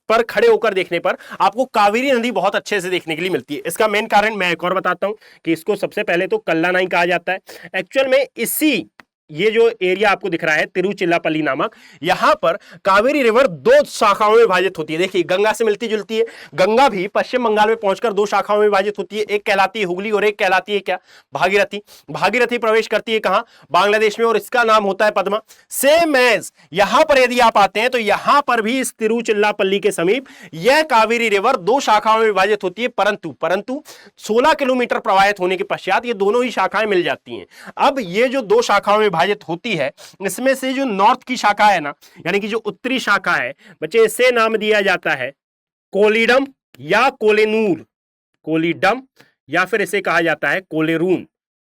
पर खड़े होकर देखने पर आपको कावेरी नदी बहुत अच्छे से देखने के लिए मिलती है। इसका मेन कारण मैं एक और बताता हूं कि इसको सबसे पहले तो कल्लानाई कहा जाता है। एक्चुअल में इसी ये जो एरिया आपको दिख रहा है तिरुचिरापल्ली नामक, यहां पर कावेरी रिवर 2 शाखाओं में विभाजित होती है। देखिए गंगा से मिलती जुलती है। गंगा भी पश्चिम बंगाल में पहुंचकर 2 शाखाओं में विभाजित होती है। एक कहलाती है हुगली और एक कहलाती है क्या? भागीरथी। भागीरथी प्रवेश करती है कहां? बांग्लादेश में, और इसका नाम होता है पद्मा। सेम एज यहां पर यदि आप आते हैं तो यहां पर भी इस तिरुचिरापल्ली के समीप यह कावेरी रिवर 2 शाखाओं में विभाजित होती है। परंतु 16 किलोमीटर प्रवाहित होने के पश्चात ये दोनों ही शाखाएं मिल जाती हैं। अब ये जो 2 शाखाओं में विभाजित होती है, इसमें से जो नॉर्थ की शाखा है ना, यानी कि जो उत्तरी शाखा है बच्चे, इसे नाम दिया जाता है कोलिडम या कोलेनूर। कोलिडम या फिर इसे कहा जाता है कोलेरून।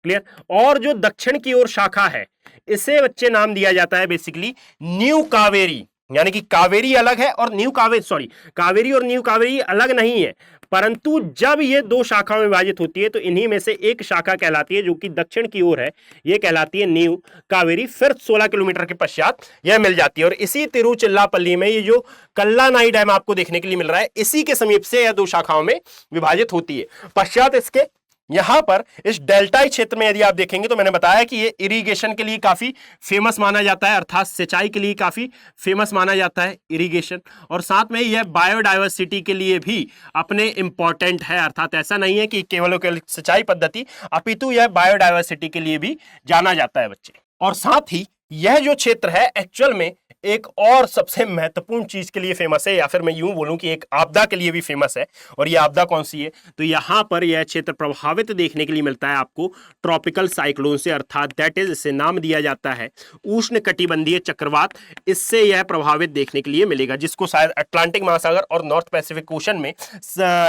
क्लियर? और जो दक्षिण की ओर शाखा है इसे बच्चे नाम दिया जाता है बेसिकली न्यू कावेरी। यानी कि कावेरी अलग है और न्यू कावेरी, कावेरी और न्यू कावेरी अलग नहीं है, परंतु जब ये 2 शाखाओं में विभाजित होती है तो इन्हीं में से एक शाखा कहलाती है जो कि दक्षिण की ओर है, ये कहलाती है न्यू कावेरी। फिर 16 किलोमीटर के पश्चात यह मिल जाती है। और इसी तिरुचिरापल्ली में ये जो कल्लानाई डैम आपको देखने के लिए मिल रहा है, इसी के समीप से यह 2 शाखाओं में विभाजित होती है। पश्चात इसके यहां पर इस डेल्टाई क्षेत्र में यदि आप देखेंगे तो मैंने बताया कि ये इरिगेशन के लिए काफी फेमस माना जाता है, अर्थात सिंचाई के लिए काफी फेमस माना जाता है इरिगेशन, और साथ में यह बायोडायवर्सिटी के लिए भी अपने इंपॉर्टेंट है, अर्थात ऐसा नहीं है कि केवल सिंचाई पद्धति, अपितु यह बायोडायवर्सिटी के लिए भी जाना जाता है बच्चे। और साथ ही यह जो क्षेत्र है एक्चुअल में एक और सबसे महत्वपूर्ण चीज के लिए फेमस है, या फिर मैं यूं बोलूं कि एक आपदा के लिए भी फेमस है। और यह आपदा कौन सी है? तो यहां पर यह क्षेत्र प्रभावित देखने के लिए मिलता है आपको ट्रॉपिकल साइक्लोन से, अर्थात दैट इज, इसे नाम दिया जाता है उष्ण कटिबंधीय चक्रवात। इससे यह प्रभावित देखने के लिए मिलेगा, जिसको शायद अटलांटिक महासागर और नॉर्थ पैसिफिक ओशन में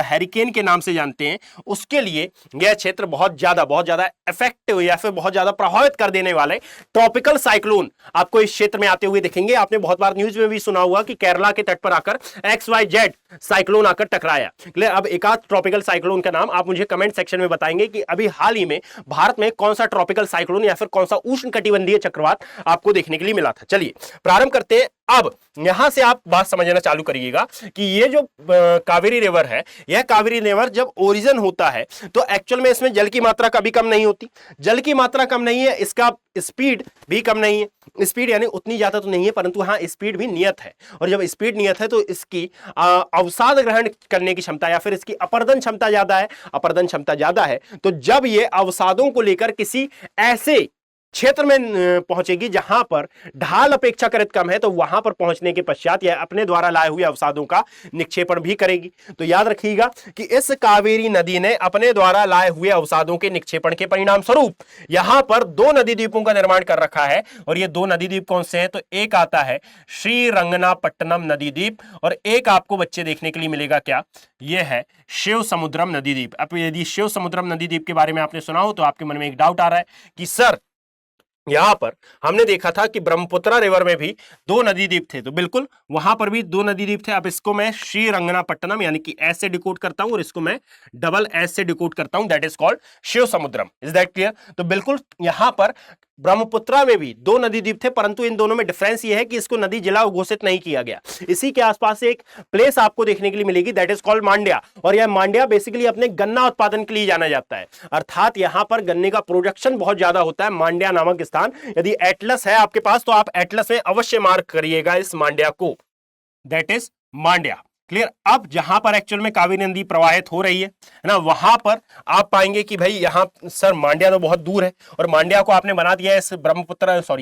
हैरिकेन के नाम से जानते हैं। उसके लिए यह क्षेत्र बहुत ज्यादा इफेक्टिव या फिर बहुत ज्यादा प्रभावित कर देने वाले ट्रॉपिकल साइक्लोन आपको इस क्षेत्र में आते हुए दिखेंगे। आपने बहुत बार न्यूज में भी सुना होगा कि केरला के तट पर आकर XYZ साइक्लोन आकर टकराया। अब एक आध ट्रॉपिकल साइक्लोन का नाम आप मुझे कमेंट सेक्शन में बताएंगे कि अभी हाल ही में भारत में कौन सा ट्रॉपिकल साइक्लोन या फिर कौन सा उष्ण कटिबंधीय चक्रवात आपको देखने के लिए मिला था। चलिए प्रारंभ करते हैं। अब यहां से आप बात समझना चालू करिएगा कि ये जो कावेरी रिवर है, यह कावेरी रिवर जब ओरिजिन होता है तो एक्चुअल में इसमें जल की मात्रा कभी कम नहीं होती। जल की मात्रा कम नहीं है, इसका स्पीड भी कम नहीं है। स्पीड यानी उतनी ज्यादा तो नहीं है, परंतु हाँ स्पीड भी नियत है। और जब स्पीड नियत है तो इसकी अवसाद ग्रहण करने की क्षमता या फिर इसकी अपर्दन क्षमता ज्यादा है। अपर्दन क्षमता ज्यादा है तो जब ये अवसादों को लेकर किसी ऐसे क्षेत्र में पहुंचेगी जहां पर ढाल अपेक्षाकृत कम है, तो वहां पर पहुंचने के पश्चात यह अपने द्वारा लाए हुए अवसादों का निक्षेपण भी करेगी। तो याद रखिएगा कि इस कावेरी नदी ने अपने द्वारा लाए हुए अवसादों के निक्षेपण के परिणाम स्वरूप यहां पर दो नदी द्वीपों का निर्माण कर रखा है। और ये दो नदी द्वीप कौन से हैं? तो एक आता है श्रीरंगनापट्टनम नदी द्वीप, और एक आपको बच्चे देखने के लिए मिलेगा क्या? यह है शिव समुद्रम नदी द्वीप। अब यदि शिव समुद्रम नदी द्वीप के बारे में आपने सुना हो तो आपके मन में एक डाउट आ रहा है कि सर यहां पर हमने देखा था कि ब्रह्मपुत्रा रिवर में भी दो नदी द्वीप थे। तो बिल्कुल वहां पर भी दो नदी द्वीप थे। अब इसको मैं श्रीरंगनापट्टनम यानी कि एस से डिकोड करता हूं और इसको मैं डबल एस से डिकोड करता हूं, that is called Shiv Samudram. Is that clear? तो बिल्कुल यहां पर ब्रह्मपुत्रा में भी दो नदी द्वीप थे, परंतु इन दोनों में डिफरेंस यह है कि इसको नदी जिला घोषित नहीं किया गया। इसी के आसपास एक प्लेस आपको देखने के लिए मिलेगी, दैट इज कॉल्ड मांड्या। और यह मांड्या बेसिकली अपने गन्ना उत्पादन के लिए जाना जाता है, अर्थात यहां पर गन्ने का प्रोडक्शन बहुत ज्यादा होता है। मांड्या नामक स्थान, यदि एटलस है आपके पास तो आप एटलस में अवश्य मार्क करिएगा इस मांड्या को, दैट इज मांड्या। क्लियर? अब जहां पर एक्चुअल में कावेरी नदी प्रवाहित हो रही है ना, वहां पर आप पाएंगे कि भाई यहां सर मांड्या तो बहुत दूर है और मांड्या को आपने बना दिया है इस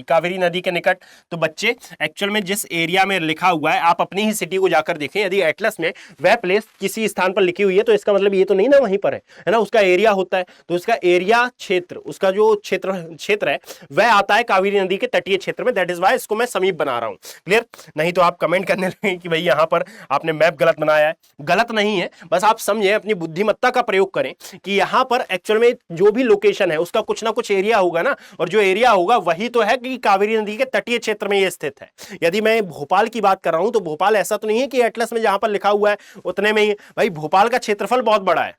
कावेरी नदी के निकट। तो बच्चे एक्चुअल में जिस एरिया में लिखा हुआ है आप अपनी ही सिटी को जाकर देखें, यदि एटलस में वह प्लेस किसी स्थान पर लिखी हुई है तो इसका मतलब ये तो नहीं ना वहीं पर है ना, उसका एरिया होता है। तो उसका एरिया क्षेत्र, उसका जो क्षेत्र है वह आता है कावेरी नदी के तटीय क्षेत्र में, दैट इज वाई इसको मैं समीप बना रहा हूं। क्लियर? नहीं तो आप कमेंट करने लगे कि भाई यहां पर आपने मैप गलत बनाया है। गलत नहीं है, बस आप समझे, अपनी बुद्धिमत्ता का प्रयोग करें कि यहां पर एक्चुअल में जो भी लोकेशन है उसका कुछ ना कुछ एरिया होगा ना, और जो एरिया होगा वही तो है कि कावेरी नदी के तटीय क्षेत्र में यह स्थित है। यदि मैं भोपाल की बात कर रहा हूं तो भोपाल ऐसा तो नहीं है कि एटलस में जहां पर लिखा हुआ है उतने में ही, भाई भोपाल का क्षेत्रफल बहुत बड़ा है।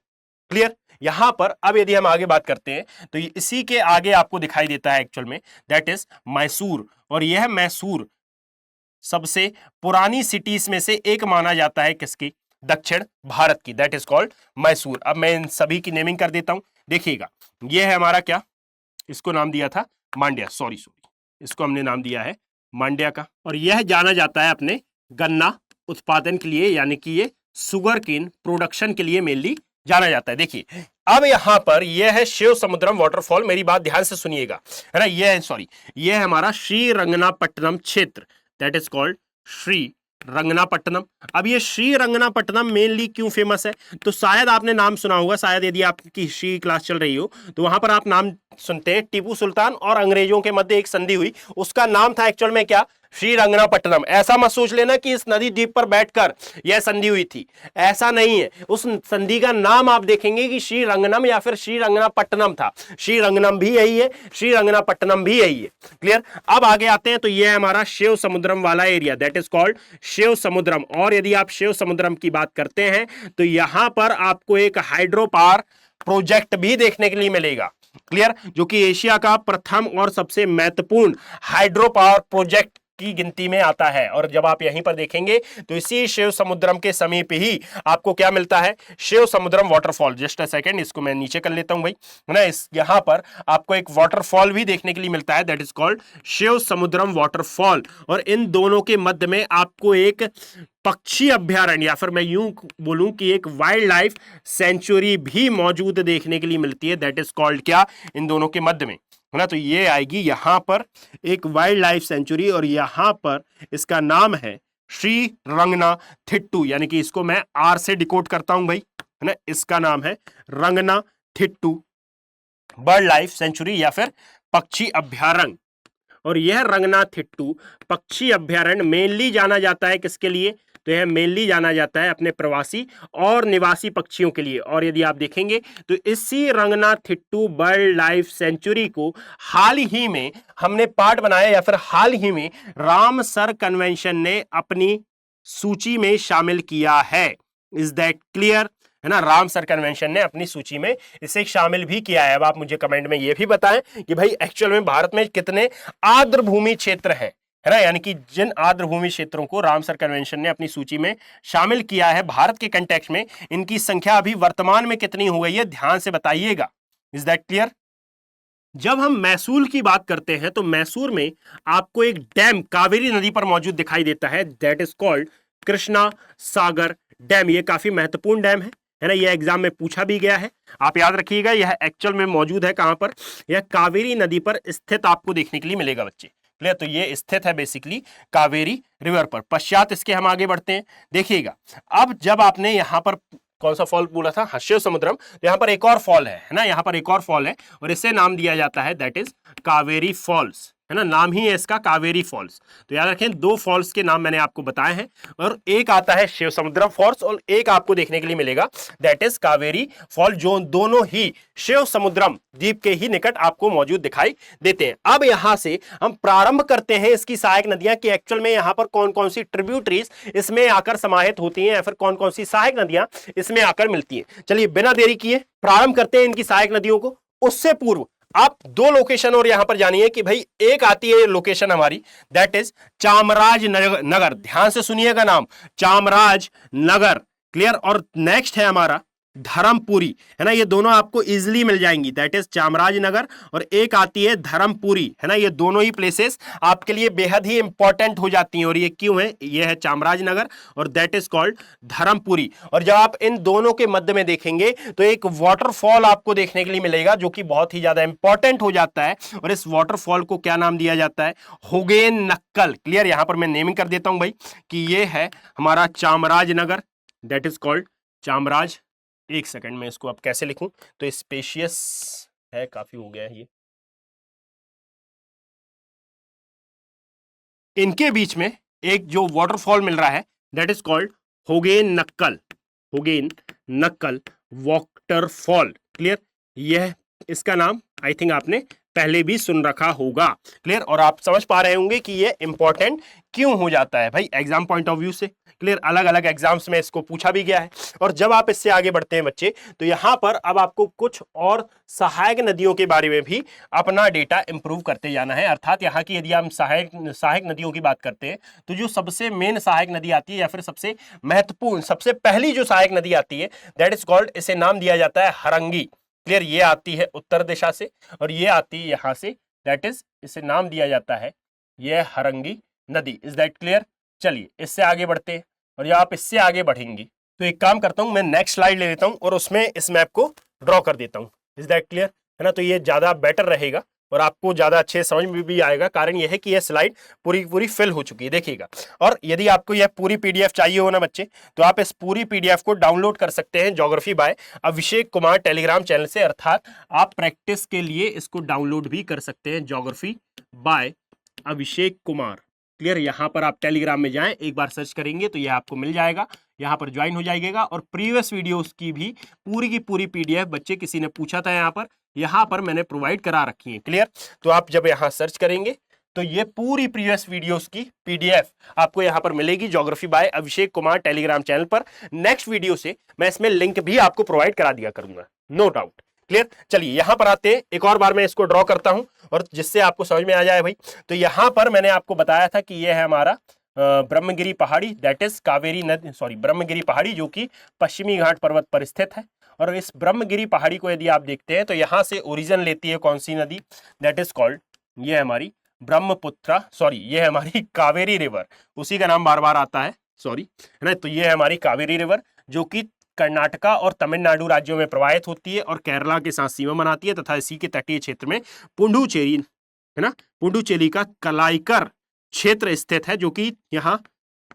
क्लियर? यहां पर अब यदि हम आगे बात करते हैं तो इसी के आगे आपको दिखाई देता है एक्चुअल में, दैट इज मैसूर। और यह मैसूर सबसे पुरानी सिटीज में से एक माना जाता है, किसकी? दक्षिण भारत की, दैट इज कॉल्ड मैसूर। अब मैं इन सभी की नेमिंग कर देता हूं, देखिएगा। यह है हमारा क्या, इसको नाम दिया था मांड्या, सॉरी इसको हमने नाम दिया है मांड्या का। और यह जाना जाता है अपने गन्ना उत्पादन के लिए, यानी कि ये सुगर केन प्रोडक्शन के लिए मेनली जाना जाता है। देखिए अब यहां पर यह है शिव समुद्रम वाटरफॉल, मेरी बात ध्यान से सुनिएगा, है ना। यह है हमारा श्रीरंगनापट्टनम क्षेत्र, दैट इज कॉल्ड श्रीरंगनापट्टनम। अब ये श्रीरंगनापट्टनम मेनली क्यों फेमस है? तो शायद आपने नाम सुना होगा, शायद यदि आपकी हिस्ट्री क्लास चल रही हो तो वहां पर आप नाम सुनते हैं, टीपू सुल्तान और अंग्रेजों के मध्य एक संधि हुई, उसका नाम था एक्चुअल में क्या? श्रीरंगनापट्टनम। ऐसा मत सोच लेना कि इस नदी द्वीप पर बैठकर यह संधि हुई थी, ऐसा नहीं है। उस संधि का नाम आप देखेंगे कि श्रीरंगनम या फिर श्रीरंगनापट्टनम था। श्रीरंगनम भी यही है, श्रीरंगनापट्टनम भी यही है। क्लियर? अब आगे आते हैं तो यह है हमारा शिव समुद्रम वाला area, that is called Shiv Samudram. और यदि आप शिव समुद्रम की बात करते हैं तो यहां पर आपको एक हाइड्रो पावर प्रोजेक्ट भी देखने के लिए मिलेगा। क्लियर? जो कि एशिया का प्रथम और सबसे महत्वपूर्ण हाइड्रो पावर प्रोजेक्ट की गिनती में आता है। और जब आप यहीं पर देखेंगे तो इसी शिव समुद्रम के समीप ही आपको क्या मिलता है, Shiv Samudram waterfall. Just a second, इसको मैं नीचे कर लेता हूं भाई, है ना। इस यहां पर आपको एक वाटरफॉल भी देखने के लिए मिलता है, that is called Shiv Samudram waterfall. और इन दोनों के मध्य में आपको एक पक्षी अभ्यारण्य या फिर मैं यूं बोलूं कि एक वाइल्ड लाइफ सेंचुरी भी मौजूद देखने के लिए मिलती है, दैट इज कॉल्ड क्या, इन दोनों के मध्य में, है ना। तो ये आएगी यहां पर एक वाइल्ड लाइफ सेंचुरी और यहां पर इसका नाम है श्री रंगनाथिट्टू, यानी कि इसको मैं आर से डिकोड करता हूं भाई, है ना। इसका नाम है रंगनाथिट्टू बर्ड लाइफ सेंचुरी या फिर पक्षी अभ्यारण्य। और यह रंगनाथिट्टू पक्षी अभ्यारण्य मेनली जाना जाता है किसके लिए, तो यह मेनली जाना जाता है अपने प्रवासी और निवासी पक्षियों के लिए। और यदि आप देखेंगे तो इसी रंगनाथिट्टू बर्ड लाइफ सेंचुरी को हाल ही में हमने पार्ट बनाया या फिर हाल ही में रामसर कन्वेंशन ने अपनी सूची में शामिल किया है। इज दैट क्लियर, है ना। रामसर कन्वेंशन ने अपनी सूची में इसे शामिल भी किया है। अब आप मुझे कमेंट में यह भी बताएं कि भाई एक्चुअल में भारत में कितने आर्द्र भूमि क्षेत्र हैं, है ना, यानी कि जिन आर्द्र भूमि क्षेत्रों को रामसर कन्वेंशन ने अपनी सूची में शामिल किया है भारत के कंटेक्स्ट में, इनकी संख्या अभी वर्तमान में कितनी हो गई है, ध्यान से बताइएगा। Is that clear. जब हम मैसूर की बात करते हैं तो मैसूर में आपको एक डैम कावेरी नदी पर मौजूद दिखाई देता है, that is called Krishna Sagar dam. ये काफी महत्वपूर्ण डैम है ना। यह एग्जाम में पूछा भी गया है, आप याद रखिएगा। यह एक्चुअल में मौजूद है कहां पर, यह कावेरी नदी पर स्थित आपको देखने के लिए मिलेगा बच्चे, क्लियर। तो ये स्थित है बेसिकली कावेरी रिवर पर। पश्चात इसके हम आगे बढ़ते हैं, देखिएगा। अब जब आपने यहां पर कौन सा फॉल बोला था, शिव समुद्रम, तो यहां पर एक और फॉल है ना, यहां पर एक और फॉल है और इसे नाम दिया जाता है दैट इज कावेरी फॉल्स, है ना। नाम ही है इसका कावेरी फॉल्स। तो याद रखें, दो फॉल्स के नाम मैंने आपको बताए हैं और एक आता है शिव समुद्रम फॉल्स और एक आपको देखने के लिए मिलेगा दैट इज कावेरी फॉल, जो दोनों ही शिव समुद्रम द्वीप के ही निकट आपको मौजूद दिखाई देते हैं। अब यहां से हम प्रारंभ करते हैं इसकी सहायक नदियां कि एक्चुअल में यहां पर कौन कौन सी ट्रिब्यूटरीज इसमें आकर समाहित होती हैं या फिर कौन कौन सी सहायक नदियां इसमें आकर मिलती हैं। चलिए बिना देरी किए प्रारंभ करते हैं इनकी सहायक नदियों को। उससे पूर्व आप दो लोकेशन और यहां पर जानिए कि भाई एक आती है लोकेशन हमारी दैट इज चामराज नगर, ध्यान से सुनिएगा नाम, चामराज नगर, क्लियर। और नेक्स्ट है हमारा धर्मपुरी, है ना। ये दोनों आपको इजीली मिल जाएंगी, दैट इज चामराज नगर और एक आती है धर्मपुरी, है ना। ये दोनों ही प्लेसेस आपके लिए बेहद ही इंपॉर्टेंट हो जाती हैं। और ये क्यों है, ये है चामराज नगर और दैट इज कॉल्ड धर्मपुरी। और जब आप इन दोनों के मध्य में देखेंगे तो एक वाटरफॉल आपको देखने के लिए मिलेगा जो कि बहुत ही ज्यादा इंपॉर्टेंट हो जाता है। और इस वाटरफॉल को क्या नाम दिया जाता है, होगेन नक्कल, क्लियर। यहां पर मैं नेमिंग कर देता हूं भाई कि ये है हमारा चामराज नगर, दैट इज कॉल्ड चामराज। एक सेकंड में इसको अब कैसे लिखूं, तो स्पेशियस है, काफी हो गया है ये। इनके बीच में एक जो वाटरफॉल मिल रहा है दैट इज कॉल्ड होगेन नक्कल, होगेन नक्कल वाटरफॉल, क्लियर। यह इसका नाम आई थिंक आपने पहले भी सुन रखा होगा, क्लियर। और आप समझ पा रहे होंगे कि ये इंपॉर्टेंट क्यों हो जाता है भाई एग्जाम पॉइंट ऑफ व्यू से, क्लियर। अलग अलग एग्जाम्स में इसको पूछा भी गया है। और जब आप इससे आगे बढ़ते हैं बच्चे तो यहां पर अब आपको कुछ और सहायक नदियों के बारे में भी अपना डेटा इंप्रूव करते जाना है। अर्थात यहाँ की यदि हम सहायक नदियों की बात करते हैं तो जो सबसे मेन सहायक नदी आती है या फिर सबसे महत्वपूर्ण, सबसे पहली जो सहायक नदी आती है दैट इज कॉल्ड, इसे नाम दिया जाता है हरंगी, क्लियर। ये आती है उत्तर दिशा से और ये आती है यहां से, दैट इज इसे नाम दिया जाता है ये हरंगी नदी। Is that clear. चलिए इससे आगे बढ़ते हैं और जब आप इससे आगे बढ़ेंगे तो एक काम करता हूं, मैं नेक्स्ट स्लाइड ले लेता हूं और उसमें इस मैप को ड्रॉ कर देता हूं। इज दैट क्लियर, है ना। तो ये ज्यादा बेटर रहेगा और आपको ज्यादा अच्छे समझ में भी आएगा। कारण यह है कि यह स्लाइड पूरी पूरी फिल हो चुकी है, देखिएगा। और यदि आपको यह पूरी पीडीएफ चाहिए हो ना बच्चे, तो आप इस पूरी पीडीएफ को डाउनलोड कर सकते हैं geography bye Abhishek Kumar Telegram channel से। अर्थात आप प्रैक्टिस के लिए इसको डाउनलोड भी कर सकते हैं, geography bye Abhishek Kumar, clear. यहां पर आप टेलीग्राम में जाएं, एक बार सर्च करेंगे तो यह आपको मिल जाएगा, यहां पर ज्वाइन हो जाइएगा। और प्रीवियस वीडियोस की भी पूरी की पूरी पीडीएफ, बच्चे किसी ने पूछा था यहां पर मैंने प्रोवाइड करा रखी है, क्लियर। तो आप जब यहां सर्च करेंगे तो ये पूरी प्रीवियस वीडियोस की पीडीएफ आपको यहां पर मिलेगी geography bye Abhishek Kumar Telegram channel पर। नेक्स्ट वीडियो से मैं इसमें लिंक भी आपको प्रोवाइड करा दिया करूंगा, नो डाउट, क्लियर। चलिए यहां पर आते हैं, एक और बार मैं इसको ड्रॉ करता हूं और जिससे आपको समझ में आ जाए भाई। तो यहां पर मैंने आपको बताया था कि यह है हमारा ब्रह्मगिरी पहाड़ी, दैट इज कावेरी नदी, सॉरी ब्रह्मगिरी पहाड़ी, जो कि पश्चिमी घाट पर्वत पर स्थित है। और इस ब्रह्मगिरी पहाड़ी को यदि आप देखते हैं तो यहां से ओरिजिन लेती है कौन सी नदी, दैट इज कॉल्ड, ये हमारी ब्रह्मपुत्रा, सॉरी ये है हमारी कावेरी रिवर, उसी का नाम बार बार आता है, सॉरी है ना। तो ये है हमारी कावेरी रिवर जो कि कर्नाटका और तमिलनाडु राज्यों में प्रवाहित होती है और केरला के साथ सीमा बनाती है, तथा इसी के तटीय क्षेत्र में पुडुचेरी है ना, पुडुचेरी का कलाइकर क्षेत्र स्थित है, जो कि यहाँ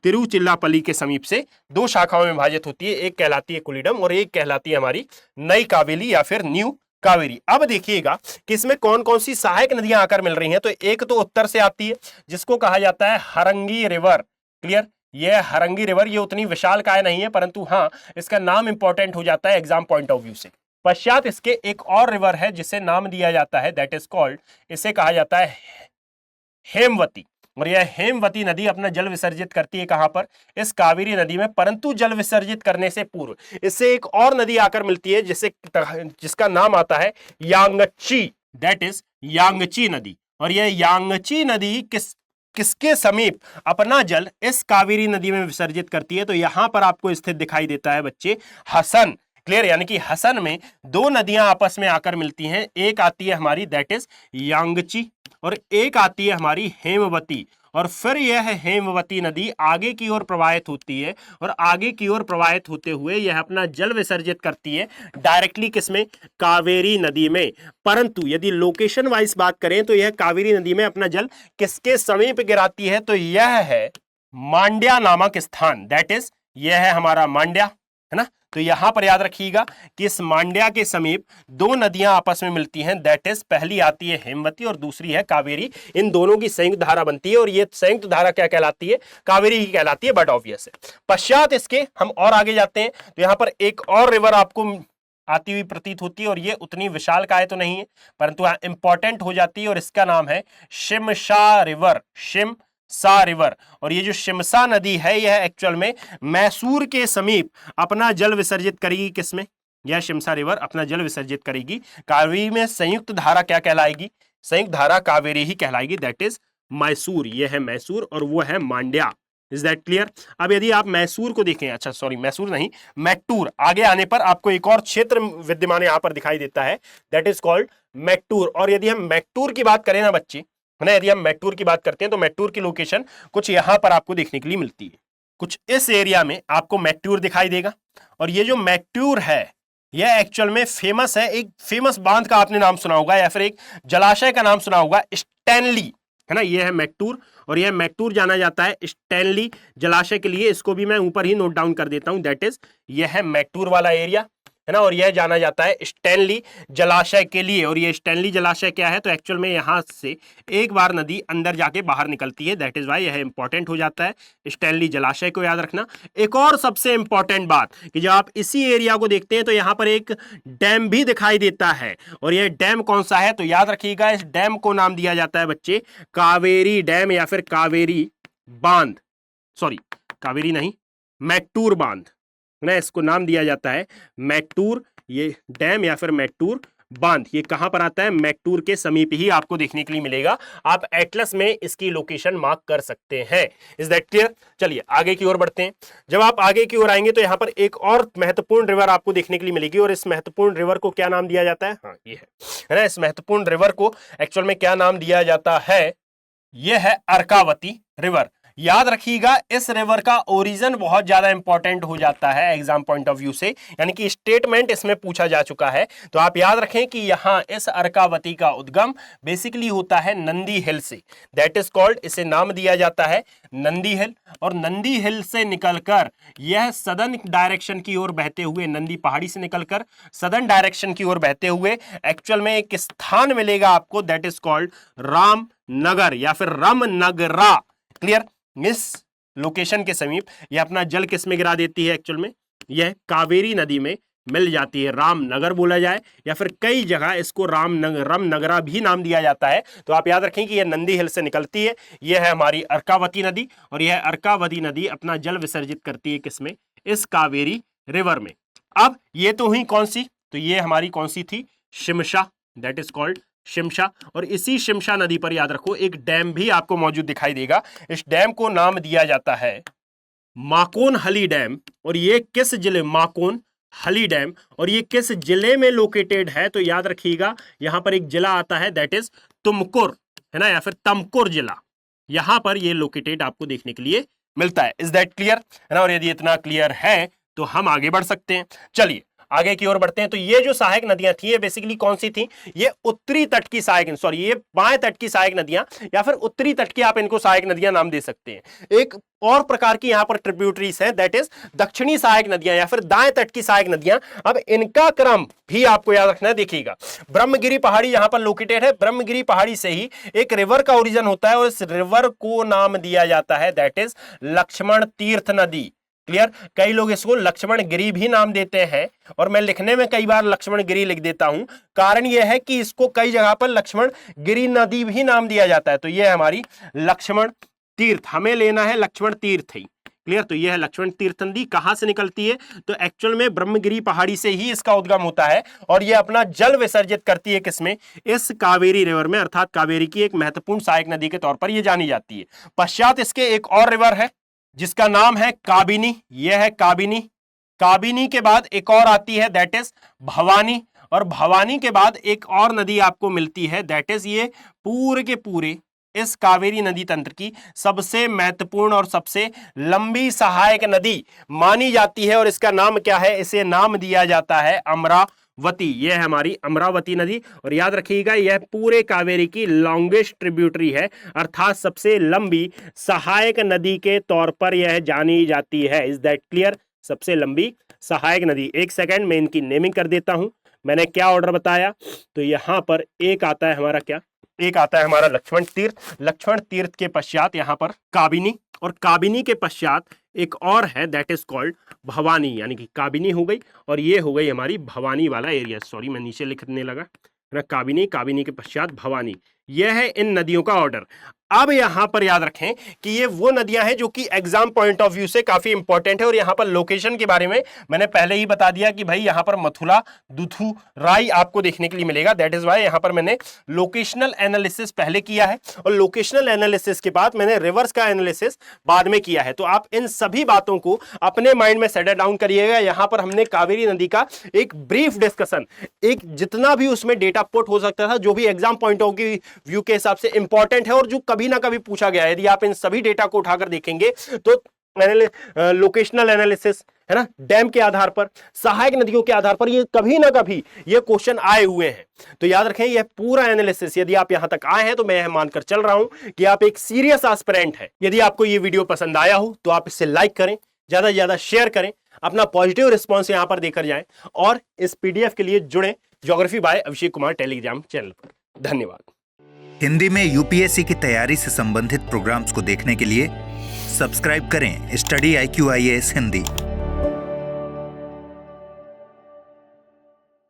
तिरुचिल्लापल्ली के समीप से दो शाखाओं में विभाजित होती है, एक कहलाती है कुलिडम और एक कहलाती है हमारी नई कावेरी या फिर न्यू कावेरी। अब देखिएगा कि इसमें कौन कौन सी सहायक नदियां आकर मिल रही हैं। तो एक तो उत्तर से आती है जिसको कहा जाता है हरंगी रिवर, क्लियर। ये हरंगी रिवर, ये उतनी विशाल काय नहीं है, परंतु हाँ इसका नाम इंपॉर्टेंट हो जाता है एग्जाम पॉइंट ऑफ व्यू से। पश्चात इसके एक और रिवर है जिसे नाम दिया जाता है, दैट इज कॉल्ड, इसे कहा जाता है हेमवती। और यह हेमवती नदी अपना जल विसर्जित करती है कहां पर, इस कावेरी नदी में। परंतु जल विसर्जित करने से पूर्व इससे एक और नदी आकर मिलती है जिसका नाम आता है यांगची, दैट इज यांगची नदी। और यह यांगची नदी किसके समीप अपना जल इस कावेरी नदी में विसर्जित करती है। तो यहां पर आपको स्थित दिखाई देता है बच्चे हसन, क्लियर। यानी कि हसन में दो नदियां आपस में आकर मिलती हैं, एक आती है हमारी दैट इज यांगची और एक आती है हमारी हेमवती। और फिर यह हेमवती नदी आगे की ओर प्रवाहित होती है और आगे की ओर प्रवाहित होते हुए यह अपना जल विसर्जित करती है डायरेक्टली किसमें, कावेरी नदी में। परंतु यदि लोकेशन वाइज बात करें तो यह कावेरी नदी में अपना जल किसके समीप गिराती है, तो यह है मांड्या नामक स्थान, दैट इज यह है हमारा मांड्या, है ना। तो यहां पर याद रखिएगा कि इस मांड्या के समीप दो नदियां आपस में मिलती हैं, दैट इज पहली आती है हेमवती और दूसरी है कावेरी। इन दोनों की संयुक्त धारा बनती है और ये संयुक्त धारा क्या कहलाती है, कावेरी ही कहलाती है, बट ऑब्वियस है। पश्चात इसके हम और आगे जाते हैं तो यहां पर एक और रिवर आपको आती हुई प्रतीत होती है और ये उतनी विशाल काय तो नहीं है परंतु इंपॉर्टेंट हो जाती है और इसका नाम है शिमसा रिवर, शिमसा रिवर। और ये जो शिमसा नदी है यह एक्चुअल में मैसूर के समीप अपना जल विसर्जित करेगी, किसमें, यह शिमसा रिवर अपना जल विसर्जित करेगी कावेरी में। संयुक्त धारा क्या कहलाएगी, संयुक्त धारा कावेरी ही कहलाएगी, दैट इज मैसूर। यह है मैसूर और वो है मांड्या, इज दैट क्लियर। अब यदि आप मैसूर को देखें, अच्छा सॉरी मैसूर नहीं, मैट्टूर, आगे आने पर आपको एक और क्षेत्र विद्यमान यहां पर दिखाई देता है, दैट इज कॉल्ड मैट्टूर। और यदि हम मैट्टूर की बात करें ना बच्चे, है ना, यदि हम मैट्टूर की बात करते हैं तो मैट्टूर की लोकेशन कुछ यहां पर आपको देखने के लिए मिलती है, कुछ इस एरिया में आपको मैट्टूर दिखाई देगा। और ये जो मैट्टूर है यह एक्चुअल में फेमस है, एक फेमस बांध का आपने नाम सुना होगा या फिर एक जलाशय का नाम सुना होगा, स्टैनली, है ना। यह है मैट्टूर और यह मैट्टूर जाना जाता है स्टैनली जलाशय के लिए। इसको भी मैं ऊपर ही नोट डाउन कर देता हूं, दैट इज यह है मैट्टूर वाला एरिया, है ना। और यह जाना जाता है स्टैनली जलाशय के लिए। और ये स्टैनली जलाशय क्या है, तो एक्चुअल में यहां से एक बार नदी अंदर जाके बाहर निकलती है, दैट इज वाई यह इंपॉर्टेंट हो जाता है, स्टैनली जलाशय को याद रखना। एक और सबसे इंपॉर्टेंट बात कि जब आप इसी एरिया को देखते हैं तो यहां पर एक डैम भी दिखाई देता है। और यह डैम कौन सा है, तो याद रखिएगा इस डैम को नाम दिया जाता है बच्चे कावेरी डैम या फिर कावेरी बांध, सॉरी कावेरी नहीं, मैट्टूर बांध, ना, इसको नाम दिया जाता है मैट्टूर, ये डैम या फिर मैट्टूर बांध। ये कहां पर आता है, मैट्टूर के समीप ही आपको देखने के लिए मिलेगा। आप एटलस में इसकी लोकेशन मार्क कर सकते हैं, इज दैट क्लियर। चलिए आगे की ओर बढ़ते हैं। जब आप आगे की ओर आएंगे तो यहां पर एक और महत्वपूर्ण रिवर आपको देखने के लिए मिलेगी और इस महत्वपूर्ण रिवर को क्या नाम दिया जाता है, हाँ ये है ना, इस महत्वपूर्ण रिवर को एक्चुअल में क्या नाम दिया जाता है, यह है अर्कावती रिवर। याद रखिएगा इस रिवर का ओरिजिन बहुत ज्यादा इंपॉर्टेंट हो जाता है एग्जाम पॉइंट ऑफ व्यू से, यानी कि स्टेटमेंट इसमें पूछा जा चुका है। तो आप याद रखें कि यहां इस अर्कावती का उद्गम बेसिकली होता है नंदी हिल से, दैट इज कॉल्ड, इसे नाम दिया जाता है नंदी हिल। और नंदी हिल से निकलकर यह सदर्न डायरेक्शन की ओर बहते हुए, नंदी पहाड़ी से निकलकर सदर्न डायरेक्शन की ओर बहते हुए एक्चुअल में एक स्थान मिलेगा आपको, दैट इज कॉल्ड रामनगर या फिर रामनगरा, क्लियर। इस लोकेशन के समीप यह अपना जल किस में गिरा देती है, एक्चुअल में यह कावेरी नदी में मिल जाती है। रामनगर बोला जाए या फिर कई जगह इसको रामनगरा भी नाम दिया जाता है। तो आप याद रखें कि यह नंदी हिल से निकलती है, यह है हमारी अर्कावती नदी और यह अर्कावती नदी अपना जल विसर्जित करती है किसमें, इस कावेरी रिवर में। अब ये तो हुई कौन सी, तो ये हमारी कौन सी थी, Shimsha, that is called Shimsha. और इसी शिमशा नदी पर याद रखो एक डैम भी आपको मौजूद दिखाई देगा। इस डैम को नाम दिया जाता है माकोन हली डैम। और ये किस जिले, माकोन हली डैम, और ये किस जिले में लोकेटेड है? तो याद रखिएगा यहां पर एक जिला आता है दैट इज तुमकुर, है ना, या फिर तमकुर जिला। यहां पर ये लोकेटेड आपको देखने के लिए मिलता है। इज दैट क्लियर, है ना? और यदि इतना क्लियर है तो हम आगे बढ़ सकते हैं। चलिए आगे की ओर बढ़ते हैं। तो ये जो सहायक नदियां थी ये बेसिकली कौन सी थी? ये उत्तरी तट की सहायक, सॉरी ये बाएं तट की सहायक नदियां, या फिर उत्तरी तट की आप इनको सहायक नदियां नाम दे सकते हैं। एक और प्रकार की यहां पर ट्रिब्यूटरीज है दैट इज दक्षिणी सहायक नदियां या फिर दाएं तट की सहायक नदियां। अब इनका क्रम भी आपको याद रखना है। देखिएगा ब्रह्मगिरी पहाड़ी यहां पर लोकेटेड है। ब्रह्मगिरी पहाड़ी से ही एक रिवर का ओरिजिन होता है और इस रिवर को नाम दिया जाता है दैट इज लक्ष्मण तीर्थ नदी। क्लियर? कई लोग इसको लक्ष्मण गिरी भी नाम देते हैं और मैं लिखने में कई बार लक्ष्मण गिरी लिख देता हूं। कारण यह है कि इसको कई जगह पर लक्ष्मण गिरी नदी भी नाम दिया जाता है। तो यह है हमारी लक्ष्मण तीर्थ, हमें लेना है लक्ष्मण तीर्थ ही। क्लियर? तो यह है लक्ष्मण तीर्थ नदी। कहां से निकलती है? तो एक्चुअल में ब्रह्मगिरी पहाड़ी से ही इसका उद्गम होता है और यह अपना जल विसर्जित करती है किसमें? इस कावेरी रिवर में, अर्थात कावेरी की एक महत्वपूर्ण सहायक नदी के तौर पर यह जानी जाती है। पश्चात इसके एक और रिवर है जिसका नाम है काबिनी। यह है काबिनी। काबिनी के बाद एक और आती है दैट इज भवानी, और भवानी के बाद एक और नदी आपको मिलती है दैट इज ये पूरे के पूरे इस कावेरी नदी तंत्र की सबसे महत्वपूर्ण और सबसे लंबी सहायक नदी मानी जाती है। और इसका नाम क्या है? इसे नाम दिया जाता है अमरावती। यह है हमारी अमरावती नदी। और याद रखिएगा यह पूरे कावेरी की लॉन्गेस्ट ट्रिब्यूटरी है, अर्थात सबसे लंबी सहायक नदी के तौर पर यह जानी जाती है। Is that clear? सबसे लंबी सहायक नदी। एक सेकंड मैं इनकी नेमिंग कर देता हूं। मैंने क्या ऑर्डर बताया? तो यहां पर एक आता है हमारा क्या? एक आता है हमारा लक्ष्मण तीर्थ। लक्ष्मण तीर्थ के पश्चात यहां पर काबिनी, और काबिनी के पश्चात एक और है दैट इज कॉल्ड भवानी, यानी कि काबिनी हो गई और ये हो गई हमारी भवानी वाला एरिया। सॉरी मैं नीचे लिखने लगा ना, काबिनी, काबिनी के पश्चात भवानी। यह है इन नदियों का ऑर्डर। अब यहां पर याद रखें कि ये वो नदियां हैं जो कि एग्जाम पॉइंट ऑफ व्यू से काफी इंपॉर्टेंट है। और यहां पर लोकेशन के बारे में मैंने पहले ही बता दिया कि भाई यहां पर मथुरा, दुथु, राई आपको देखने के लिए मिलेगा। दैट इज वाई यहां पर मैंने लोकेशनल एनालिसिस पहले किया है और लोकेशनल एनालिसिस के बाद मैंने रिवर्स का एनालिसिस बाद में किया है। तो आप इन सभी बातों को अपने माइंड में सेटल डाउन करिएगा। यहां पर हमने कावेरी नदी का एक ब्रीफ डिस्कशन, एक जितना भी उसमें डेटा पुट हो सकता था, जो भी एग्जाम पॉइंट ऑफ व्यू के हिसाब से इंपॉर्टेंट है और जो कभी ना कभी पूछा गया है, यदि आप इन सभी डेटा को उठाकर देखेंगे तो लोकेशनल एनालिसिस, है ना, डैम के आधार पर, सहायक नदियों के आधार पर, ये कभी ना कभी ये क्वेश्चन आए हुए हैं। तो याद रखें यह पूरा एनालिसिस, यदि आप यहां तक आए हैं तो मैं यह मानकर चल रहा हूं कि आप एक सीरियस एस्पिरेंट है। यदि आपको ये वीडियो पसंद आया हो तो आप इसे लाइक करें, ज्यादा से ज्यादा शेयर करें, अपना पॉजिटिव रिस्पॉन्स यहां पर देकर जाएं और इस पीडीएफ के लिए जुड़े geography bye Abhishek Kumar Telegram channel पर। धन्यवाद। हिंदी में यूपीएससी की तैयारी से संबंधित प्रोग्राम्स को देखने के लिए सब्सक्राइब करें स्टडी IQ IAS हिंदी।